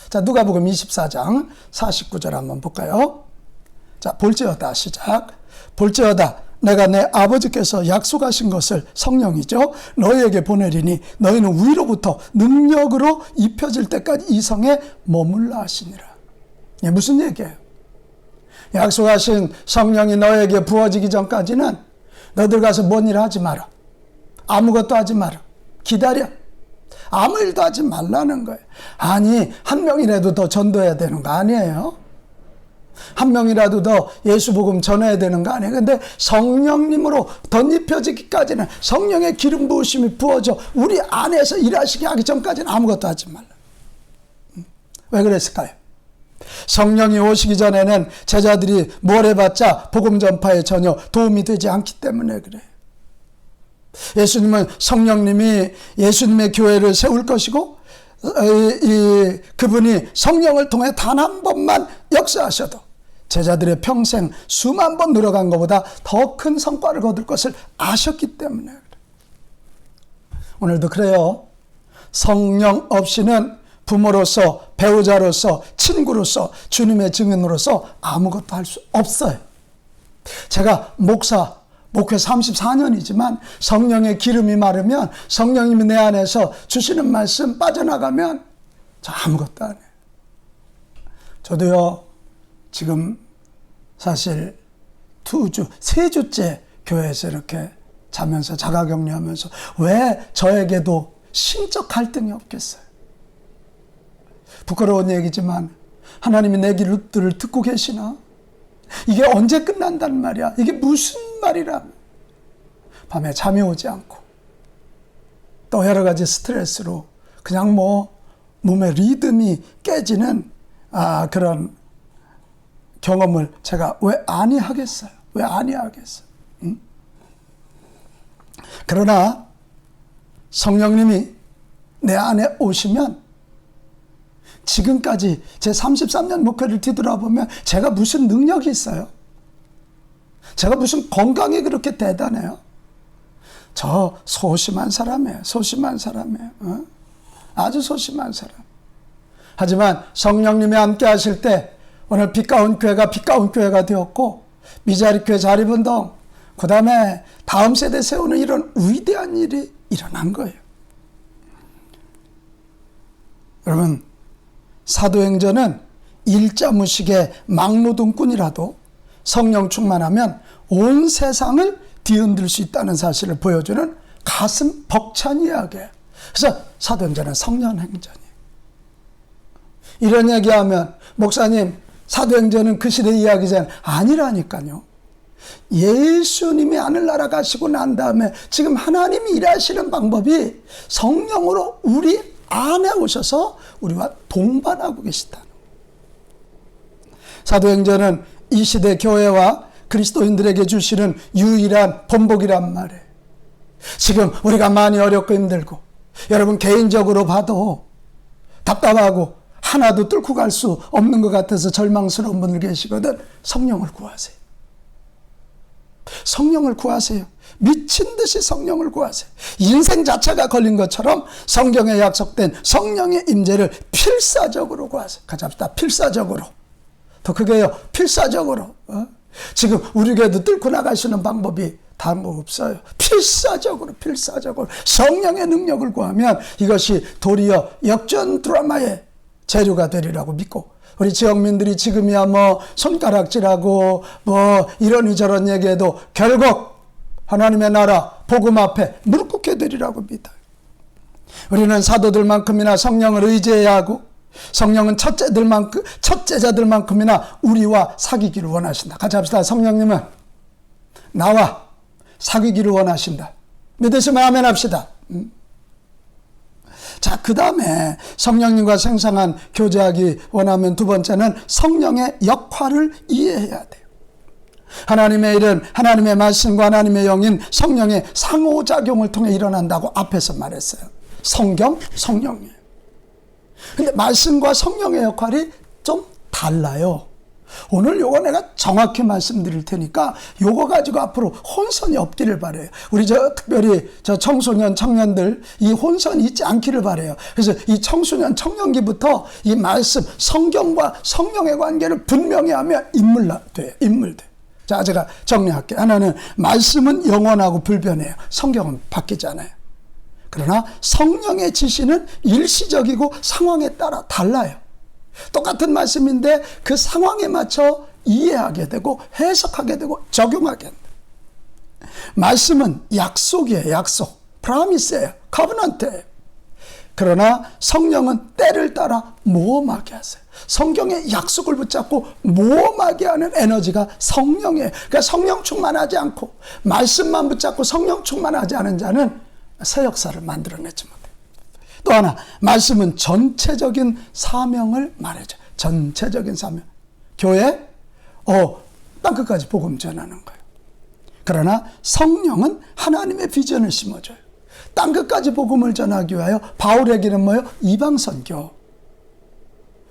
자, 누가복음 24장 49절 한번 볼까요? 자, 볼지어다 시작. 볼지어다 내가 내 아버지께서 약속하신 것을 성령이죠. 너희에게 보내리니 너희는 위로부터 능력으로 입혀질 때까지 이 성에 머물라 하시니라. 이게 무슨 얘기예요? 약속하신 성령이 너에게 부어지기 전까지는 너들 가서 뭔 일 하지 마라. 아무것도 하지 마라. 기다려. 아무 일도 하지 말라는 거예요. 아니, 한 명이라도 더 전도해야 되는 거 아니에요? 한 명이라도 더 예수 복음 전해야 되는 거 아니에요? 근데 성령님으로 덧입혀지기까지는 성령의 기름 부으심이 부어져 우리 안에서 일하시게 하기 전까지는 아무것도 하지 말라. 왜 그랬을까요? 성령이 오시기 전에는 제자들이 뭘 해봤자 복음 전파에 전혀 도움이 되지 않기 때문에 그래요. 예수님은 성령님이 예수님의 교회를 세울 것이고 그분이 성령을 통해 단 한 번만 역사하셔도 제자들의 평생 수만 번 늘어간 것보다 더 큰 성과를 거둘 것을 아셨기 때문에 그래요. 오늘도 그래요. 성령 없이는 부모로서, 배우자로서, 친구로서, 주님의 증인으로서 아무것도 할 수 없어요. 제가 목회 34년이지만 성령의 기름이 마르면, 성령님이 내 안에서 주시는 말씀 빠져나가면 저 아무것도 안 해요. 저도요, 지금 사실 3주째 교회에서 이렇게 자면서 자가격리하면서 왜 저에게도 심적 갈등이 없겠어요? 부끄러운 얘기지만 하나님이 내 기도를 듣고 계시나? 이게 언제 끝난단 말이야? 이게 무슨 말이라? 밤에 잠이 오지 않고 또 여러 가지 스트레스로 그냥 몸의 리듬이 깨지는 그런 경험을 제가 왜 아니하겠어요? 왜 아니하겠어요? 그러나 성령님이 내 안에 오시면 지금까지 제 33년 목회를 뒤돌아보면 제가 무슨 능력이 있어요? 제가 무슨 건강이 그렇게 대단해요? 저 소심한 사람이에요. 소심한 사람이에요. 아주 소심한 사람. 하지만 성령님이 함께 하실 때 오늘 빛가운 교회가 빛가운 교회가 되었고 미자리 교회 자립운동 그 다음에 다음 세대 세우는 이런 위대한 일이 일어난 거예요. 여러분 사도행전은 일자무식의 막노동꾼이라도 성령 충만하면 온 세상을 뒤흔들 수 있다는 사실을 보여주는 가슴 벅찬 이야기예요. 그래서 사도행전은 성령행전이에요. 이런 얘기하면 목사님 사도행전은 그 시대 이야기잖아요. 아니라니까요. 예수님이 하늘나라 가시고 난 다음에 지금 하나님이 일하시는 방법이 성령으로 우리 안에 오셔서 우리와 동반하고 계시다. 사도행전은 이 시대 교회와 그리스도인들에게 주시는 유일한 본보기란 말이에요. 지금 우리가 많이 어렵고 힘들고 여러분 개인적으로 봐도 답답하고 하나도 뚫고 갈 수 없는 것 같아서 절망스러운 분들 계시거든. 성령을 구하세요. 성령을 구하세요. 미친 듯이 성령을 구하세요. 인생 자체가 걸린 것처럼 성경에 약속된 성령의 임재를 필사적으로 구하세요. 같이 합시다. 필사적으로. 더 크게요. 필사적으로. 지금 우리 교회도 뚫고 나가시는 방법이 다 없어요. 필사적으로 성령의 능력을 구하면 이것이 도리어 역전 드라마의 재료가 되리라고 믿고 우리 지역민들이 지금이야 손가락질하고 이러니 저런 얘기해도 결국 하나님의 나라 복음 앞에 무릎 꿇게 되리라고 믿어요. 우리는 사도들만큼이나 성령을 의지해야 하고 성령은 첫째자들만큼이나 우리와 사귀기를 원하신다. 같이 합시다. 성령님은 나와 사귀기를 원하신다. 믿으시면 아멘 합시다. 자, 그 다음에 성령님과 생생한 교제하기 원하면 두 번째는 성령의 역할을 이해해야 돼요. 하나님의 일은 하나님의 말씀과 하나님의 영인 성령의 상호작용을 통해 일어난다고 앞에서 말했어요. 성령이에요. 근데 말씀과 성령의 역할이 좀 달라요. 오늘 요거 내가 정확히 말씀드릴 테니까 요거 가지고 앞으로 혼선이 없기를 바라요. 우리 특별히 청소년 청년들 이 혼선이 있지 않기를 바라요. 그래서 이 청소년 청년기부터 이 말씀 성경과 성령의 관계를 분명히 하면 인물돼. 자, 제가 정리할게요. 하나는 말씀은 영원하고 불변해요. 성경은 바뀌잖아요. 그러나 성령의 지시는 일시적이고 상황에 따라 달라요. 똑같은 말씀인데 그 상황에 맞춰 이해하게 되고 해석하게 되고 적용하게 된다. 말씀은 약속이에요. 약속. 프라미스예요. 커버넌트예요. 그러나 성령은 때를 따라 모험하게 하세요. 성경의 약속을 붙잡고 모험하게 하는 에너지가 성령이에요. 그러니까 성령 충만하지 않고 말씀만 붙잡고 성령 충만하지 않은 자는 새 역사를 만들어내지 못해요. 또 하나, 말씀은 전체적인 사명을 말해줘요. 전체적인 사명. 교회, 땅끝까지 복음 전하는 거예요. 그러나 성령은 하나님의 비전을 심어줘요. 땅끝까지 복음을 전하기 위하여 바울에게는 뭐예요? 이방선교.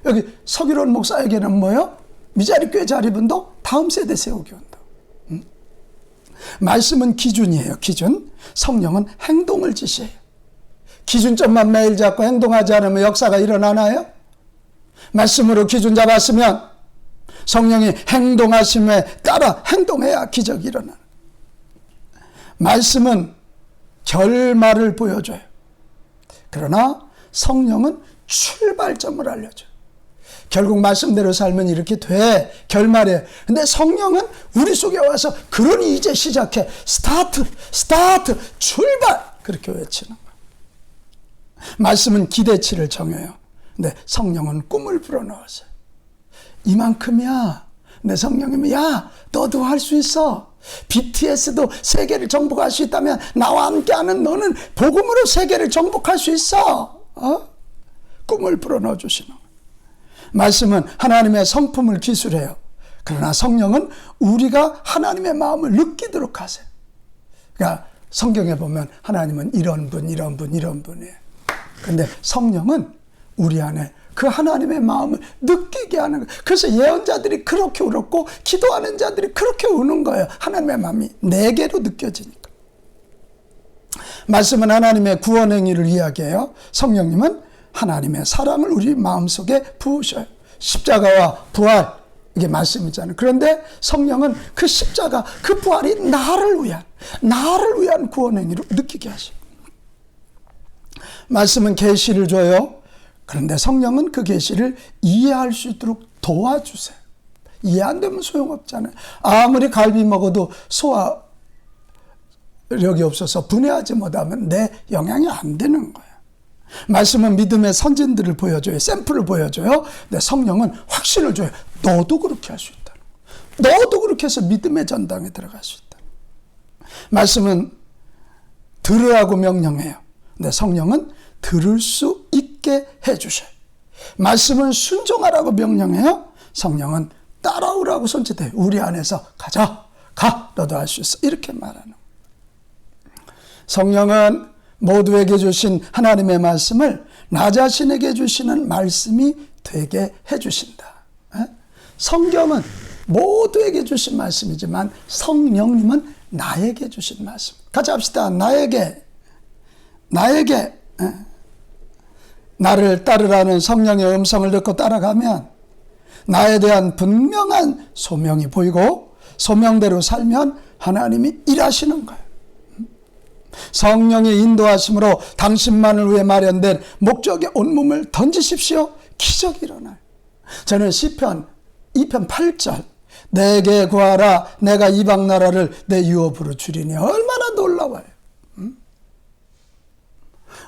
여기 서기론 목사에게는 뭐예요? 미자리교회 자립운동, 다음 세대 세우기 운동. 말씀은 기준이에요. 기준. 성령은 행동을 지시해요. 기준점만 매일 잡고 행동하지 않으면 역사가 일어나나요? 말씀으로 기준 잡았으면 성령이 행동하심에 따라 행동해야 기적이 일어나요. 말씀은 결말을 보여줘요. 그러나 성령은 출발점을 알려줘요. 결국 말씀대로 살면 이렇게 돼. 결말에. 근데 성령은 우리 속에 와서 그러니 이제 시작해. 스타트, 출발. 그렇게 외치는 거예요. 말씀은 기대치를 정해요. 근데 성령은 꿈을 불어넣었어요. 이만큼이야. 내 성령님이 야 너도 할 수 있어. BTS도 세계를 정복할 수 있다면 나와 함께하는 너는 복음으로 세계를 정복할 수 있어. 꿈을 불어넣어 주시는 말씀은 하나님의 성품을 기술해요. 그러나 성령은 우리가 하나님의 마음을 느끼도록 하세요. 그러니까 성경에 보면 하나님은 이런 분, 이런 분, 이런 분이에요. 그런데 성령은 우리 안에 그 하나님의 마음을 느끼게 하는 거예요. 그래서 예언자들이 그렇게 울었고 기도하는 자들이 그렇게 우는 거예요. 하나님의 마음이 내게로 느껴지니까. 말씀은 하나님의 구원 행위를 이야기해요. 성령님은 하나님의 사랑을 우리 마음속에 부으셔요. 십자가와 부활, 이게 말씀이잖아요. 그런데 성령은 그 십자가, 그 부활이 나를 위한 구원 행위로 느끼게 하셔요. 말씀은 계시를 줘요. 그런데 성령은 그 계시를 이해할 수 있도록 도와주세요. 이해 안 되면 소용없잖아요. 아무리 갈비 먹어도 소화력이 없어서 분해하지 못하면 내 영향이 안 되는 거예요. 말씀은 믿음의 선진들을 보여줘요. 샘플을 보여줘요. 근데 성령은 확신을 줘요. 너도 그렇게 할 수 있다. 너도 그렇게 해서 믿음의 전당에 들어갈 수 있다. 말씀은 들으라고 명령해요. 근데 성령은 들을 수 있게 해주셔요. 말씀은 순종하라고 명령해요. 성령은 따라오라고 손짓해요. 우리 안에서 가자, 가, 너도 할 수 있어. 이렇게 말하는 거예요. 성령은 모두에게 주신 하나님의 말씀을 나 자신에게 주시는 말씀이 되게 해주신다. 성경은 모두에게 주신 말씀이지만 성령님은 나에게 주신 말씀. 같이 합시다. 나에게 나를 따르라는 성령의 음성을 듣고 따라가면 나에 대한 분명한 소명이 보이고 소명대로 살면 하나님이 일하시는 거예요. 성령의 인도하심으로 당신만을 위해 마련된 목적의 온몸을 던지십시오. 기적이 일어나요. 저는 시편 2편 8절 내게 구하라 내가 이방 나라를 내 유업으로 주리니 얼마나 놀라워요.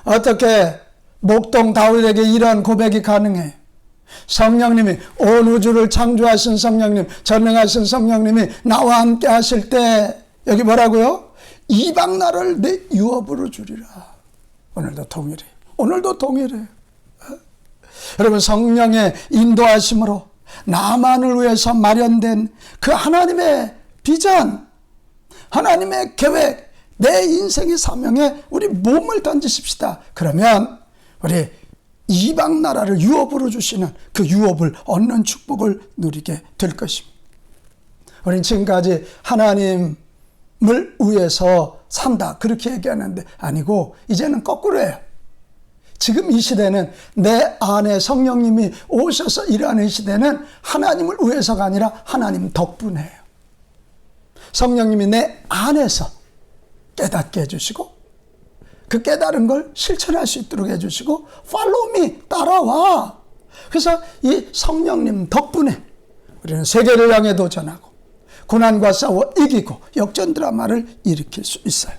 어떻게 목동 다윗에게 이런 고백이 가능해요? 성령님이 온 우주를 창조하신 성령님, 전능하신 성령님이 나와 함께 하실 때 여기 뭐라고요? 이방 나라를 내 유업으로 주리라. 오늘도 동일해. 오늘도 동일해. 여러분 성령의 인도하심으로 나만을 위해서 마련된 그 하나님의 비전, 하나님의 계획, 내 인생의 사명에 우리 몸을 던지십시다. 그러면 우리 이방 나라를 유업으로 주시는 그 유업을 얻는 축복을 누리게 될 것입니다. 우리는 지금까지 하나님을 위해서 산다 그렇게 얘기하는데 아니고 이제는 거꾸로예요. 지금 이 시대는 내 안에 성령님이 오셔서 일하는 시대는 하나님을 위해서가 아니라 하나님 덕분에요. 성령님이 내 안에서 깨닫게 해주시고 그 깨달은 걸 실천할 수 있도록 해주시고 follow me, 따라와. 그래서 이 성령님 덕분에 우리는 세계를 향해 도전하고 고난과 싸워 이기고 역전 드라마를 일으킬 수 있어요.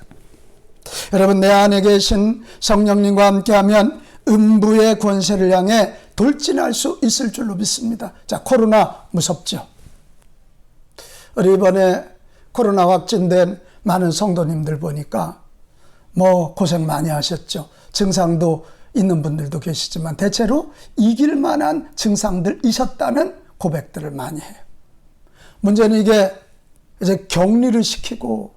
여러분 내 안에 계신 성령님과 함께하면 음부의 권세를 향해 돌진할 수 있을 줄로 믿습니다. 자, 코로나 무섭죠? 우리 이번에 코로나 확진된 많은 성도님들 보니까 뭐 고생 많이 하셨죠. 증상도 있는 분들도 계시지만 대체로 이길 만한 증상들이셨다는 고백들을 많이 해요. 문제는 이게 이제 격리를 시키고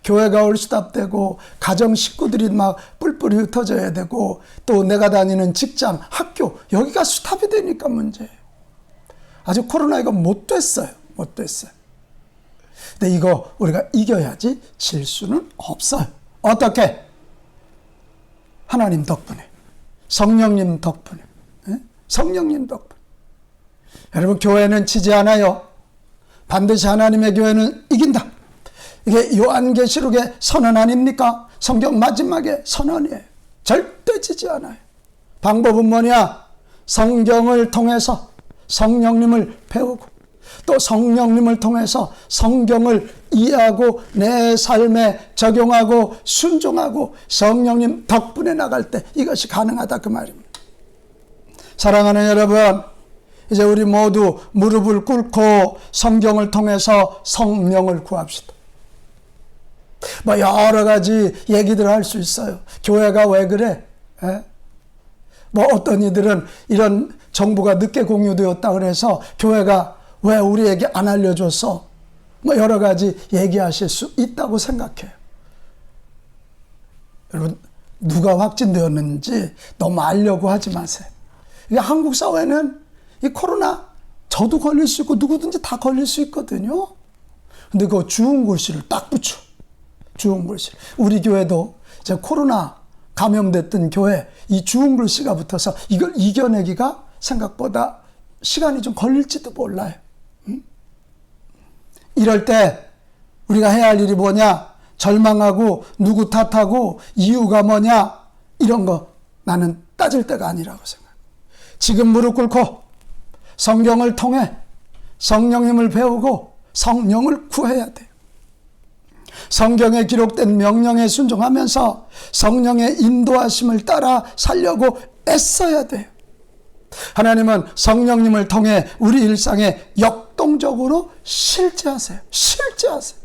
교회가 얼수답되고 가정 식구들이 막 뿔뿔이 흩어져야 되고 또 내가 다니는 직장, 학교 여기가 수탑이 되니까 문제예요. 아직 코로나 이거 못 됐어요. 근데 이거 우리가 이겨야지 질 수는 없어요. 어떻게? 하나님 덕분에, 성령님 덕분에, 성령님 덕분에. 여러분 교회는 지지 않아요. 반드시 하나님의 교회는 이긴다. 이게 요한계시록의 선언 아닙니까? 성경 마지막에 선언이에요. 절대 지지 않아요. 방법은 뭐냐? 성경을 통해서 성령님을 배우고 또 성령님을 통해서 성경을 이해하고 내 삶에 적용하고 순종하고 성령님 덕분에 나갈 때 이것이 가능하다 그 말입니다. 사랑하는 여러분, 이제 우리 모두 무릎을 꿇고 성경을 통해서 성령을 구합시다. 뭐 여러 가지 얘기들 할 수 있어요. 교회가 왜 그래? 에? 뭐 어떤 이들은 이런 정보가 늦게 공유되었다 그래서 교회가 왜 우리에게 안 알려줬어? 뭐 여러 가지 얘기하실 수 있다고 생각해요. 여러분, 누가 확진되었는지 너무 알려고 하지 마세요. 이게 한국 사회는 이 코로나 저도 걸릴 수 있고 누구든지 다 걸릴 수 있거든요. 근데 그 주운 글씨를 딱 붙여. 주운 글씨. 우리 교회도 이제 코로나 감염됐던 교회 이 주운 글씨가 붙어서 이걸 이겨내기가 생각보다 시간이 좀 걸릴지도 몰라요. 이럴 때 우리가 해야 할 일이 뭐냐? 절망하고 누구 탓하고 이유가 뭐냐? 이런 거 나는 따질 때가 아니라고 생각해요. 지금 무릎 꿇고 성경을 통해 성령님을 배우고 성령을 구해야 돼요. 성경에 기록된 명령에 순종하면서 성령의 인도하심을 따라 살려고 애써야 돼요. 하나님은 성령님을 통해 우리 일상에 역동적으로 실제하세요. 실제하세요.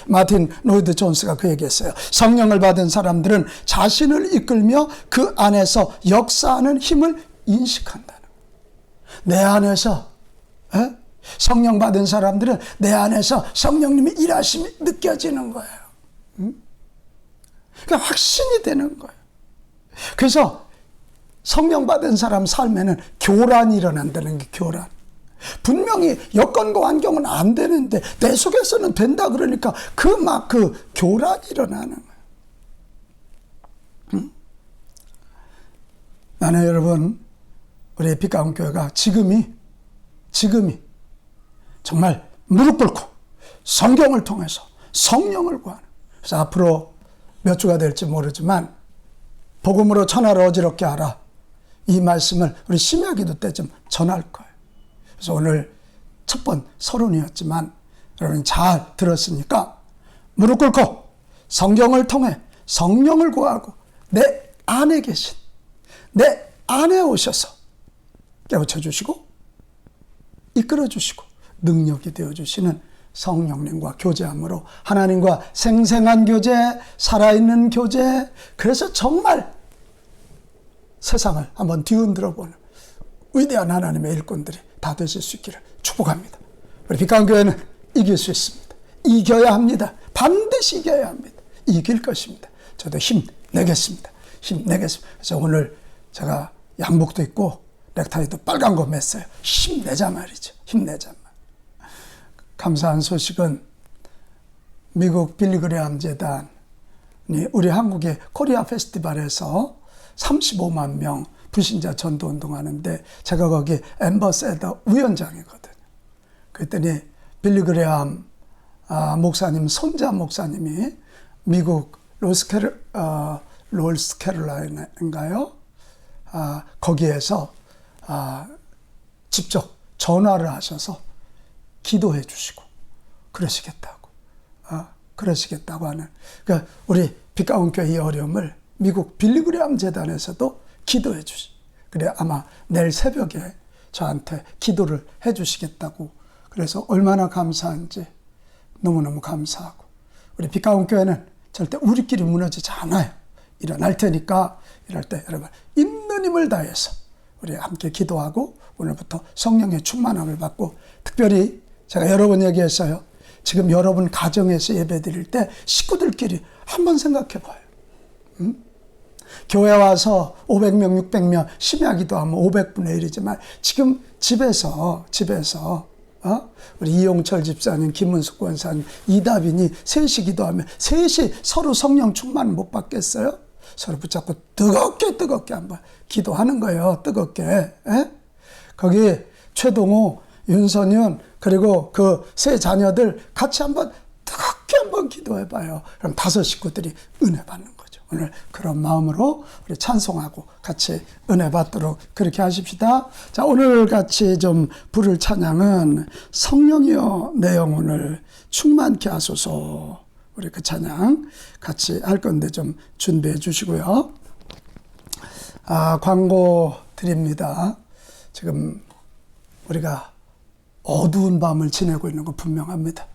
마틴 로이드 존스가 그 얘기했어요. 성령을 받은 사람들은 자신을 이끌며 그 안에서 역사하는 힘을 인식한다는 거예요. 내 안에서 성령 받은 사람들은 내 안에서 성령님의 일하심이 느껴지는 거예요. 그러니까 확신이 되는 거예요. 그래서 성령 받은 사람 삶에는 교란이 일어난다는 게 교란. 분명히 여건과 환경은 안 되는데 내 속에서는 된다 그러니까 그 교란이 일어나는 거예요. 나는 여러분 우리 빛가운 교회가 지금이 정말 무릎 꿇고 성경을 통해서 성령을 구하는. 그래서 앞으로 몇 주가 될지 모르지만 복음으로 천하를 어지럽게 하라. 이 말씀을 우리 심야기도 때 좀 전할 거예요. 그래서 오늘 첫 번 서론이었지만 여러분 잘 들었으니까 무릎 꿇고 성경을 통해 성령을 구하고 내 안에 계신 내 안에 오셔서 깨우쳐 주시고 이끌어 주시고 능력이 되어 주시는 성령님과 교제함으로 하나님과 생생한 교제, 살아있는 교제, 그래서 정말 세상을 한번 뒤흔들어 보는 위대한 하나님의 일꾼들이 다 되실 수 있기를 축복합니다. 우리 빛가운 교회는 이길 수 있습니다. 이겨야 합니다. 반드시 이겨야 합니다. 이길 것입니다. 저도 힘내겠습니다. 힘내겠습니다. 그래서 오늘 제가 양복도 입고 넥타이도 빨간 거 맸어요. 힘내자 말이죠. 힘내자 말. 감사한 소식은 미국 빌리그레암 재단이 우리 한국의 코리아 페스티벌에서 35만 명 불신자 전도 운동하는데 제가 거기 엠버세더 위원장이거든요. 그랬더니 빌리그레암 목사님 손자 목사님이 미국 노스캐롤라이나인가요? 거기에서 직접 전화를 하셔서 기도해 주시고 그러시겠다고 하는. 그러니까 우리 빛가운 교회의 어려움을 미국 빌리그레암 재단에서도 기도해 주시. 그래 아마 내일 새벽에 저한테 기도를 해 주시겠다고. 그래서 얼마나 감사한지 너무너무 감사하고 우리 빛가운 교회는 절대 우리끼리 무너지지 않아요. 일어날 테니까 이럴 때 여러분 있는 힘을 다해서 우리 함께 기도하고 오늘부터 성령의 충만함을 받고 특별히 제가 여러 번 얘기했어요. 지금 여러분 가정에서 예배 드릴 때 식구들끼리 한번 생각해 봐요. 교회 와서 500명, 600명 심야기도 하면 500분의 1이지만 지금 집에서 우리 이용철 집사님, 김은숙 권사님, 이다빈이 셋이 기도하면 셋이 서로 성령 충만 못 받겠어요? 서로 붙잡고 뜨겁게 한번 기도하는 거예요. 뜨겁게. 에? 거기 최동호, 윤선윤 그리고 그 세 자녀들 같이 한번 뜨겁게 한번 기도해봐요. 그럼 5 식구들이 은혜 받는 거죠. 오늘 그런 마음으로 우리 찬송하고 같이 은혜 받도록 그렇게 하십시다. 자, 오늘 같이 좀 부를 찬양은 성령이여 내 영혼을 충만케 하소서. 우리 그 찬양 같이 할 건데 좀 준비해 주시고요. 광고 드립니다. 지금 우리가 어두운 밤을 지내고 있는 거 분명합니다.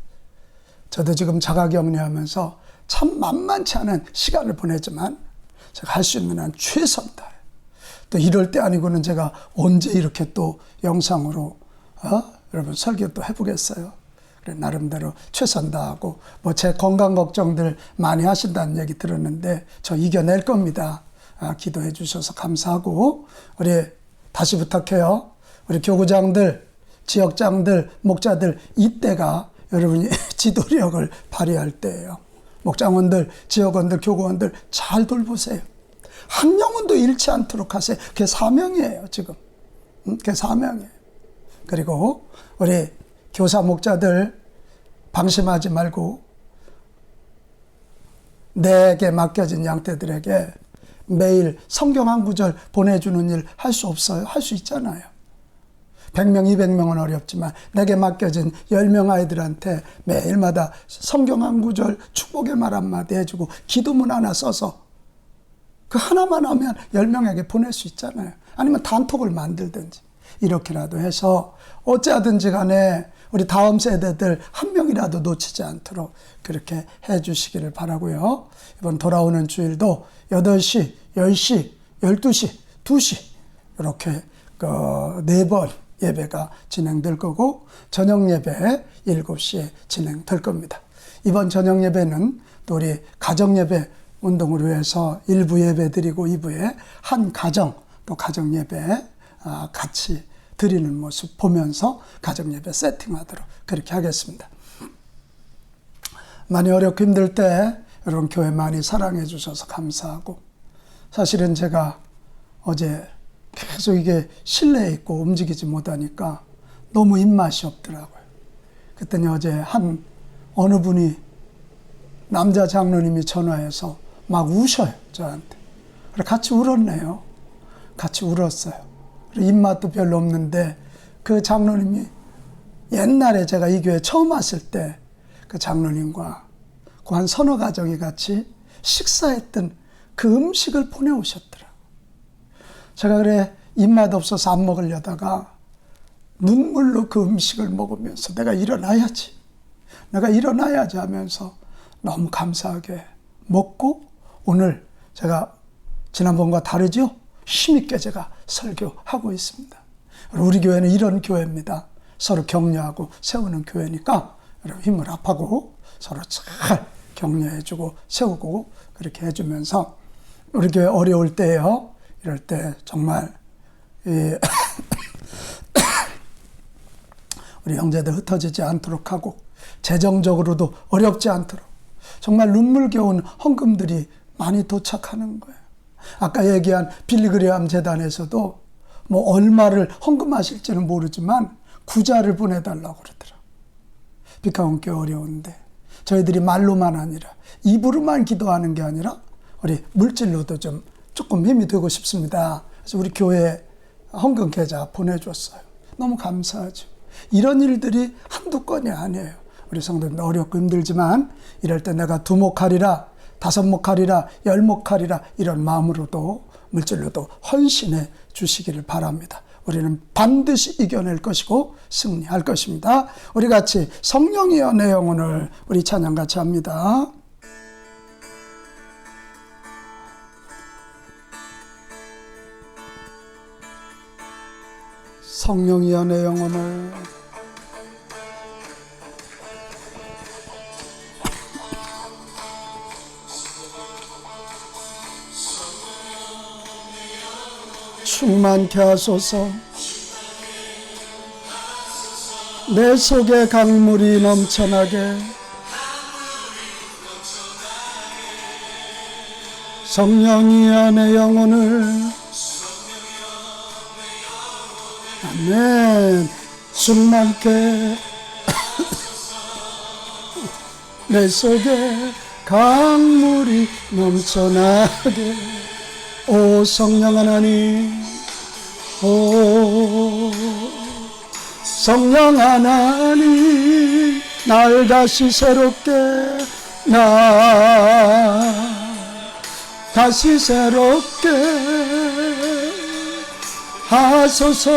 저도 지금 자가격리하면서 참 만만치 않은 시간을 보냈지만 제가 할 수 있는 한 최선을 다해요. 또 이럴 때 아니고는 제가 언제 이렇게 또 영상으로 여러분 설교 또 해보겠어요. 그래, 나름대로 최선 다하고 뭐 제 건강 걱정들 많이 하신다는 얘기 들었는데 저 이겨낼 겁니다. 기도해 주셔서 감사하고 우리 다시 부탁해요. 우리 교구장들, 지역장들, 목자들 이때가 여러분이 지도력을 발휘할 때예요. 목장원들, 지역원들, 교구원들 잘 돌보세요. 한 영혼도 잃지 않도록 하세요. 그게 사명이에요, 지금. 그게 사명이에요. 그리고 우리 교사 목자들 방심하지 말고 내게 맡겨진 양떼들에게 매일 성경 한 구절 보내주는 일 할 수 없어요? 할 수 있잖아요. 100명, 200명은 어렵지만 내게 맡겨진 10명 아이들한테 매일마다 성경 한 구절 축복의 말 한마디 해주고 기도문 하나 써서 그 하나만 하면 10명에게 보낼 수 있잖아요. 아니면 단톡을 만들든지 이렇게라도 해서 어찌하든지 간에 우리 다음 세대들 한 명이라도 놓치지 않도록 그렇게 해 주시기를 바라고요. 이번 돌아오는 주일도 8시, 10시, 12시, 2시 이렇게 4번 예배가 진행될 거고 저녁 예배 7시에 진행될 겁니다. 이번 저녁 예배는 또 우리 가정 예배 운동을 위해서 1부 예배 드리고 2부에 한 가정 또 가정 예배 같이 드리는 모습 보면서 가정 예배 세팅하도록 그렇게 하겠습니다. 많이 어렵고 힘들 때 여러분 교회 많이 사랑해 주셔서 감사하고 사실은 제가 어제 계속 이게 실내에 있고 움직이지 못하니까 너무 입맛이 없더라고요. 그랬더니 어제 어느 분이 남자 장로님이 전화해서 막 우셔요, 저한테. 그래서 같이 울었네요. 같이 울었어요. 그리고 입맛도 별로 없는데 그 장로님이 옛날에 제가 이 교회 처음 왔을 때 그 장로님과 그 한 서너 가정이 같이 식사했던 그 음식을 보내오셨더라고요. 제가 그래 입맛 없어서 안 먹으려다가 눈물로 그 음식을 먹으면서 내가 일어나야지 하면서 너무 감사하게 먹고 오늘 제가 지난번과 다르죠? 힘있게 제가 설교하고 있습니다. 우리 교회는 이런 교회입니다. 서로 격려하고 세우는 교회니까 여러분 힘을 합하고 서로 잘 격려해주고 세우고 그렇게 해주면서 우리 교회 어려울 때요. 이럴 때 정말 우리 형제들 흩어지지 않도록 하고 재정적으로도 어렵지 않도록 정말 눈물겨운 헌금들이 많이 도착하는 거예요. 아까 얘기한 빌리그레암 재단에서도 뭐 얼마를 헌금하실지는 모르지만 구자를 보내달라고 그러더라. 비카온께 어려운데 저희들이 말로만 아니라 입으로만 기도하는 게 아니라 우리 물질로도 조금 힘이 되고 싶습니다. 그래서 우리 교회 헌금 계좌 보내줬어요. 너무 감사하죠. 이런 일들이 한두 건이 아니에요. 우리 성도들 어렵고 힘들지만 이럴 때 내가 2목 하리라 5목 하리라 10목 하리라 이런 마음으로도 물질로도 헌신해 주시기를 바랍니다. 우리는 반드시 이겨낼 것이고 승리할 것입니다. 우리 같이 성령이여 내 영혼을 우리 찬양 같이 합니다. 성령이여 내 영혼을 충만케 하소서. 내 속에 강물이 넘쳐나게 성령이여 내 영혼을 아멘 충만케 내 속에 강물이 넘쳐나게 오 성령 하나님 오 성령 하나님 날 다시 새롭게 다시 새롭게 하소서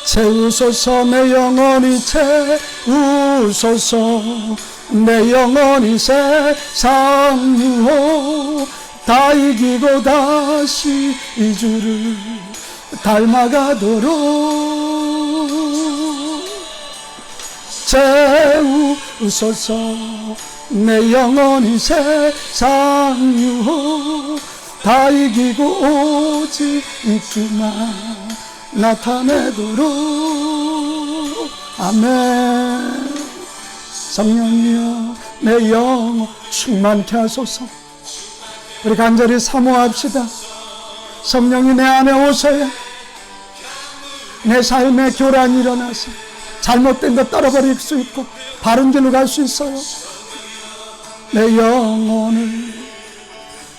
채우소서 내 영혼이 채우소서 내 영혼이 세상 유혹 다 이기고 다시 이 주를 닮아가도록 채우소서 내 영혼이 세상 유혹 다 이기고 오직 이 주만 나타내도록. 아멘. 성령이여 내 영혼 충만케 하소서. 우리 간절히 사모합시다. 성령이 내 안에 오셔야 내 삶에 교란이 일어나서 잘못된 것 떨어버릴 수 있고 바른 길로 갈 수 있어요. 내 영혼을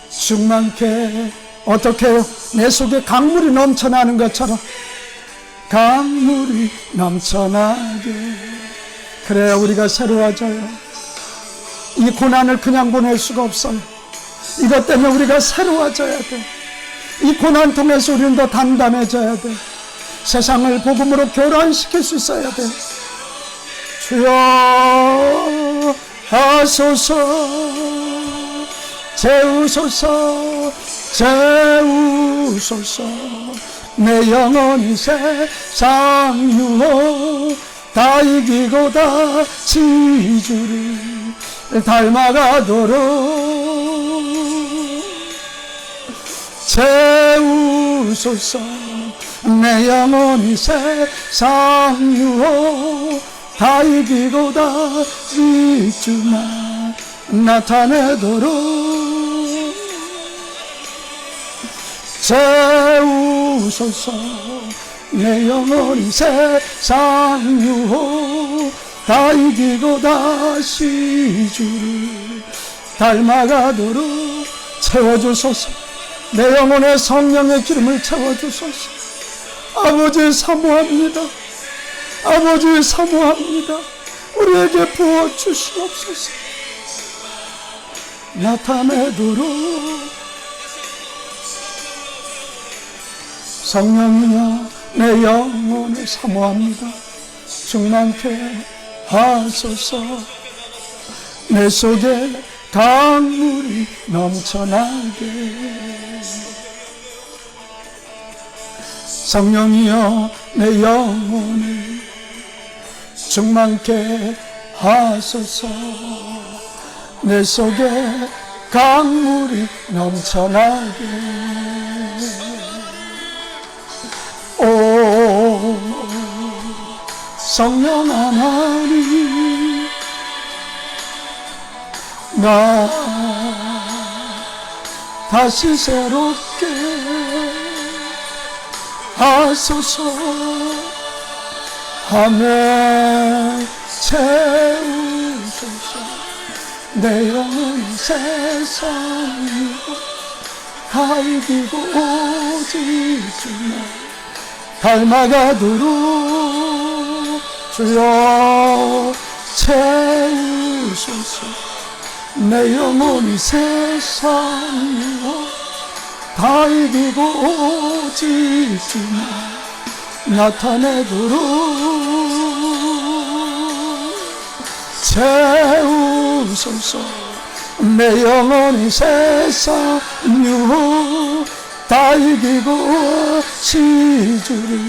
충만케 어떻게 해요? 내 속에 강물이 넘쳐나는 것처럼 강물이 넘쳐나게. 그래야 우리가 새로워져요. 이 고난을 그냥 보낼 수가 없어요. 이것 때문에 우리가 새로워져야 돼. 이 고난 통해서 우리는 더 단단해져야 돼. 세상을 복음으로 교란시킬 수 있어야 돼. 주여 하소서 채우소서 채우소서 내 영혼이 세상 유혹 다 이기고 다시 주를 닮아가도록 채우소서 내 영혼이 세상 유혹 다 이기고 다시 주만 나타내도록 채우소서 내 영혼이 세상 유혹 다 이기고 다시 주를 닮아가도록 채워주소서. 내 영혼의 성령의 기름을 채워주소서. 아버지 사모합니다. 아버지 사모합니다. 우리에게 부어주시옵소서. 나타내도록. 성령이여 내 영혼을 사모합니다. 충만케 하소서. 내 속에 강물이 넘쳐나게. 성령이여 내 영혼을 충만케 하소서. 내 속에 강물이 넘쳐나게. 오 성령 하나님 나 다시 새롭게 하소서. 아멘. 채우소서. 내 영혼 세상 다 이기고 오직 주만 닮아가도록 주여 채우소서. 내 영혼이 세상 다 이기고 오직 주만 나타내도록 채우소서. 내 영혼이 세상 유혹 다 이기고 오직 주를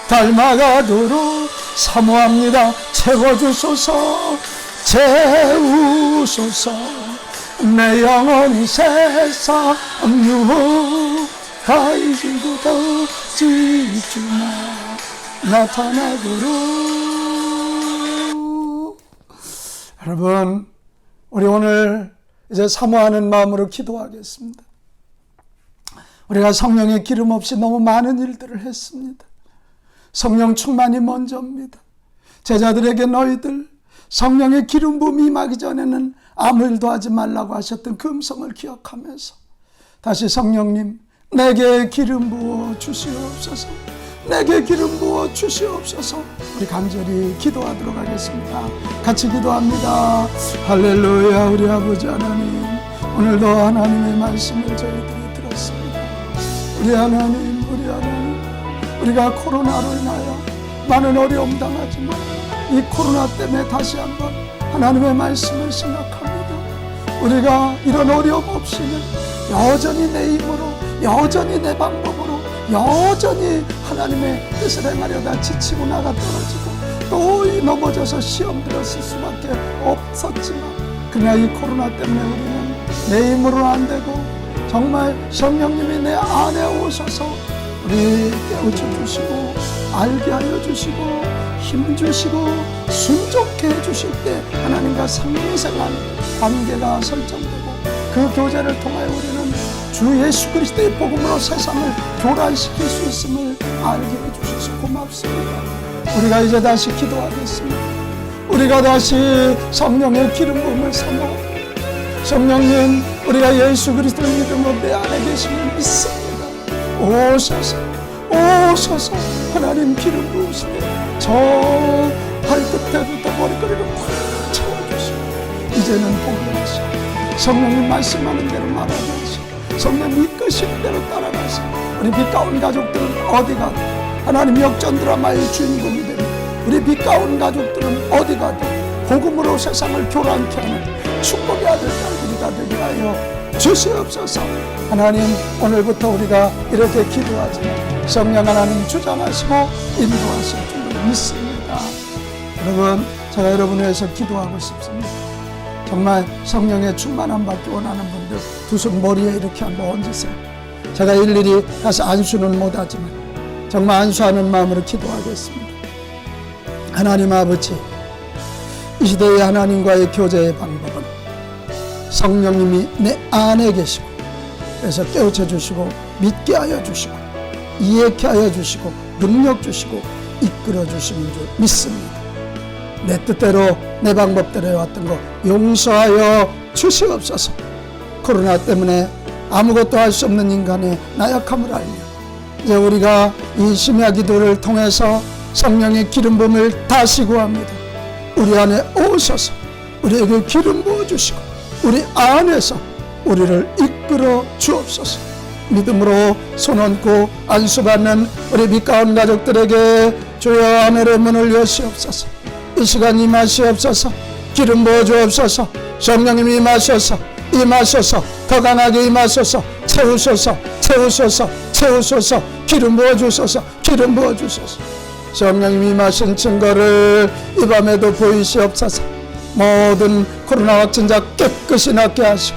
닮아가도록 사모합니다. 채워주소서. 채우소서. 내 영혼이 세상 유혹 다 이기고 오직 주만 나타나도록. 여러분 우리 오늘 이제 사모하는 마음으로 기도하겠습니다. 우리가 성령의 기름 없이 너무 많은 일들을 했습니다. 성령 충만이 먼저입니다. 제자들에게 너희들 성령의 기름 부음이 임하기 전에는 아무 일도 하지 말라고 하셨던 그 음성을 기억하면서 다시 성령님 내게 기름 부어 주시옵소서. 내게 기름 부어 주시옵소서. 우리 간절히 기도하도록 하겠습니다. 같이 기도합니다. 할렐루야. 우리 아버지 하나님 오늘도 하나님의 말씀을 저희들이 들었습니다. 우리 하나님 우리가 코로나로 인하여 많은 어려움 당하지만 이 코로나 때문에 다시 한번 하나님의 말씀을 생각합니다. 우리가 이런 어려움 없이는 여전히 내 힘으로, 여전히 내 방법으로, 여전히 하나님의 뜻을 행하려다 지치고 나가 떨어지고 또 넘어져서 시험 들었을 수밖에 없었지만, 그러나 이 코로나 때문에 우리는 내 힘으로는 안 되고 정말 성령님이 내 안에 오셔서 우리 깨우쳐 주시고 알게 하여 주시고 힘 주시고 순종케 해주실 때 하나님과 상생한 관계가 설정되고, 그 교제를 통하여 우리는 주 예수 그리스도의 복음으로 세상을 교란시킬 수 있음을 알게 해주셔서 고맙습니다. 우리가 이제 다시 기도하겠습니다. 우리가 다시 성령의 기름 부음을 사모, 성령님, 우리가 예수 그리스도를 믿음으로 내 안에 계심을 믿습니다. 오셔서 오셔서 하나님 기름 부으시며 저 발끝에부터 머리카락을 꽉 채워주시고 이제는 보게 하시고 성령님 말씀하는 대로 말하게 하시고 성령 이끄시는 대로 따라가시고 우리 빛 가운 가족들은 어디 가든 하나님 역전 드라마의 주인공이 되는 우리 빛 가운 가족들은 어디 가든 복음으로 세상을 교란케 하는 축복의 아들 딸들이가 되게 하여 주시옵소서. 하나님, 오늘부터 우리가 이렇게 기도하지만 성령 하나님 주장하시고 인도하실 줄 믿습니다. 여러분, 제가 여러분을 위해서 기도하고 싶습니다. 정말 성령의 충만함 받기 원하는 분들 두 손 머리에 이렇게 한번 얹으세요. 제가 일일이 가서 안수는 못하지만 정말 안수하는 마음으로 기도하겠습니다. 하나님 아버지, 이 시대의 하나님과의 교제의 방법은 성령님이 내 안에 계시고 그래서 깨우쳐 주시고 믿게 하여 주시고 이해케 하여 주시고 능력 주시고 이끌어 주시는 줄 믿습니다. 내 뜻대로 내 방법대로 해왔던 거 용서하여 주시옵소서. 코로나 때문에 아무것도 할 수 없는 인간의 나약함을 알며 이제 우리가 이 심야 기도를 통해서 성령의 기름 부음을 다시 구합니다. 우리 안에 오셔서 우리에게 기름 부어주시고 우리 안에서 우리를 이끌어 주옵소서. 믿음으로 손 얹고 안수받는 우리 빛가운 가족들에게 주여 하늘의 문을 여시옵소서. 이 시간 임하시옵소서. 기름 부어 주옵소서. 성령님이 임하셔서 더 강하게 임하소서. 채우소서 기름 부어 주소서. 기름 부어 주소서. 성령님이 임하신 증거를 이 밤에도 보이시옵소서. 모든 코로나 확진자 깨끗이 낫게 하시고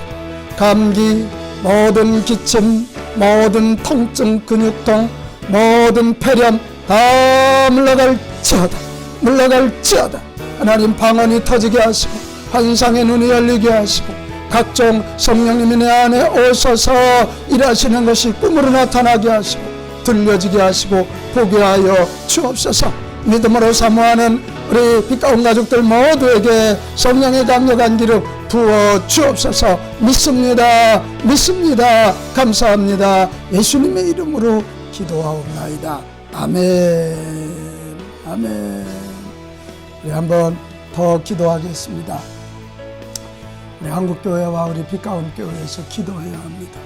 감기, 모든 기침, 모든 통증, 근육통, 모든 폐렴 다 물러갈지어다. 하나님 방언이 터지게 하시고 환상의 눈이 열리게 하시고 각종 성령님이 내 안에 오셔서 일하시는 것이 꿈으로 나타나게 하시고 들려지게 하시고 보게 하여 주옵소서. 믿음으로 사모하는 우리 빛가운 가족들 모두에게 성령의 강력한 기름 부어 주옵소서. 믿습니다. 감사합니다. 예수님의 이름으로 기도하옵나이다. 아멘. 우리 한번 더 기도하겠습니다. 우리 한국교회와 우리 빛가운 교회에서 기도해야 합니다.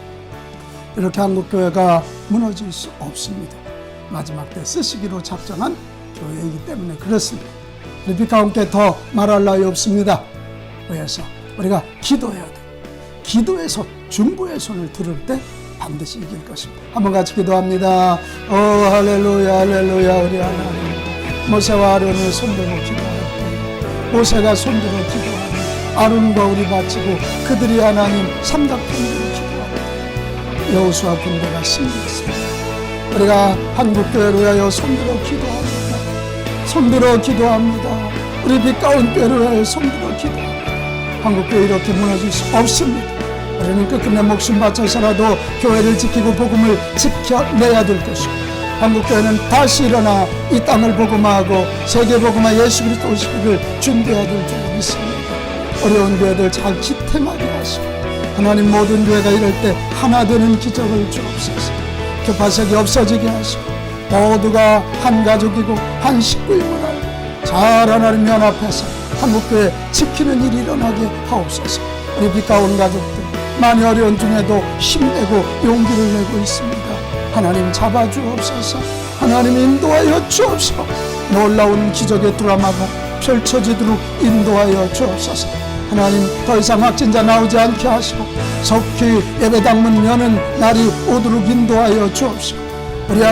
이렇게 한국교회가 무너질 수 없습니다. 마지막 때 쓰시기로 작정한 교회이기 때문에 그렇습니다. 우리 빛가운께 더 말할 나위 없습니다. 그래서 우리가 기도해야 돼. 기도의 손, 중보의 손을 들을 때 반드시 이길 것입니다. 한번 같이 기도합니다. 할렐루야 우리 하나님, 모세와 아론이 손들고 기도할 때 모세가 손들어 기도하니 아론과 우리 바치고 그들이 하나님 삼각형으로 기도합니다. 여호수아 군대가 승리했습니다. 우리가 한국교회를 위하여 손들어 기도합니다. 우리 빛가운 교회를 위하여 손들어 기도합니다. 한국교회 이렇게 무너질 수 없습니다. 우리는 끝끝내 목숨 바쳐서라도 교회를 지키고 복음을 지켜내야 될 것이고, 한국교회는 다시 일어나 이 땅을 복음화하고 세계 복음화 예수 그리스도 오시기를 준비해야 될 줄 믿습니다. 어려운 교회들 잘 지탱하게 하시고 하나님 모든 교회가 이럴 때 하나 되는 기적을 주옵소서. 교파색이 없어지게 하시고 모두가 한 가족이고 한 식구임을 알고 잘 하나님 연합해서 한국교회 지키는 일이 일어나게 하옵소서. 우리 빛가운 가족들 많이 어려운 중에도 힘내고 용기를 내고 있습니다. 하나님 잡아주옵소서. 하나님 인도하여 주옵시고 놀라운 기적의 드라마가 펼쳐지도록 인도하여 주옵소서. 하나님 더 이상 확진자 나오지 않게 하시고 속히 예배당문 여는 날이 오도록 인도하여 주옵시고 우리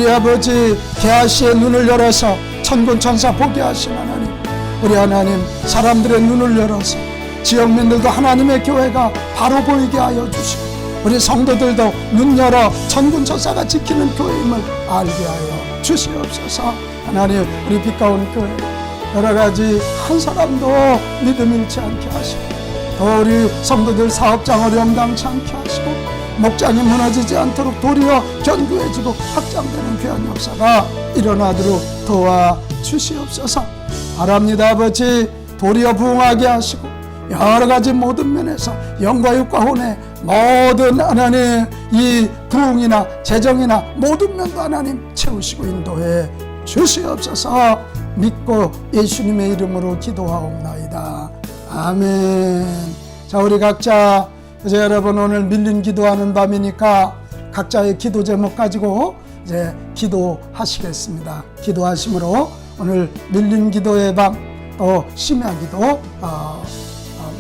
아버지 개아씨의 눈을 열어서 천군 천사 보게 하신 하나님, 우리 하나님 사람들의 눈을 열어서 지역민들도 하나님의 교회가 바로 보이게 하여 주시고 우리 성도들도 눈 열어 천군 천사가 지키는 교회임을 알게 하여 주시옵소서. 하나님 우리 빛가운 교회 여러가지 한 사람도 믿음 잃지 않게 하시고 또 우리 성도들 사업장 어려움 당치 않게 하시고 목장이 무너지지 않도록 도리어 견고해지고 확장되는 귀한 역사가 일어나도록 도와주시옵소서. 바랍니다. 아버지 도리어 부흥하게 하시고 여러가지 모든 면에서 영과 육과 혼의 모든 하나님 이 부흥이나 재정이나 모든 면도 하나님 채우시고 인도해 주시옵소서. 믿고 예수님의 이름으로 기도하옵나이다. 아멘. 자, 우리 각자 이제 여러분 오늘 밀린 기도하는 밤이니까 각자의 기도 제목 가지고 이제 기도하시겠습니다. 기도하심으로 오늘 밀린 기도의 밤 또 심야 기도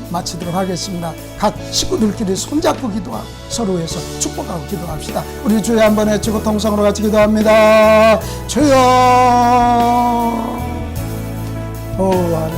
마치도록 하겠습니다. 각 식구들끼리 손잡고 기도하고 서로 위해서 축복하고 기도합시다. 우리 주여 한번 외치고 통성으로 같이 기도합니다. 주여. 오 할렐루야.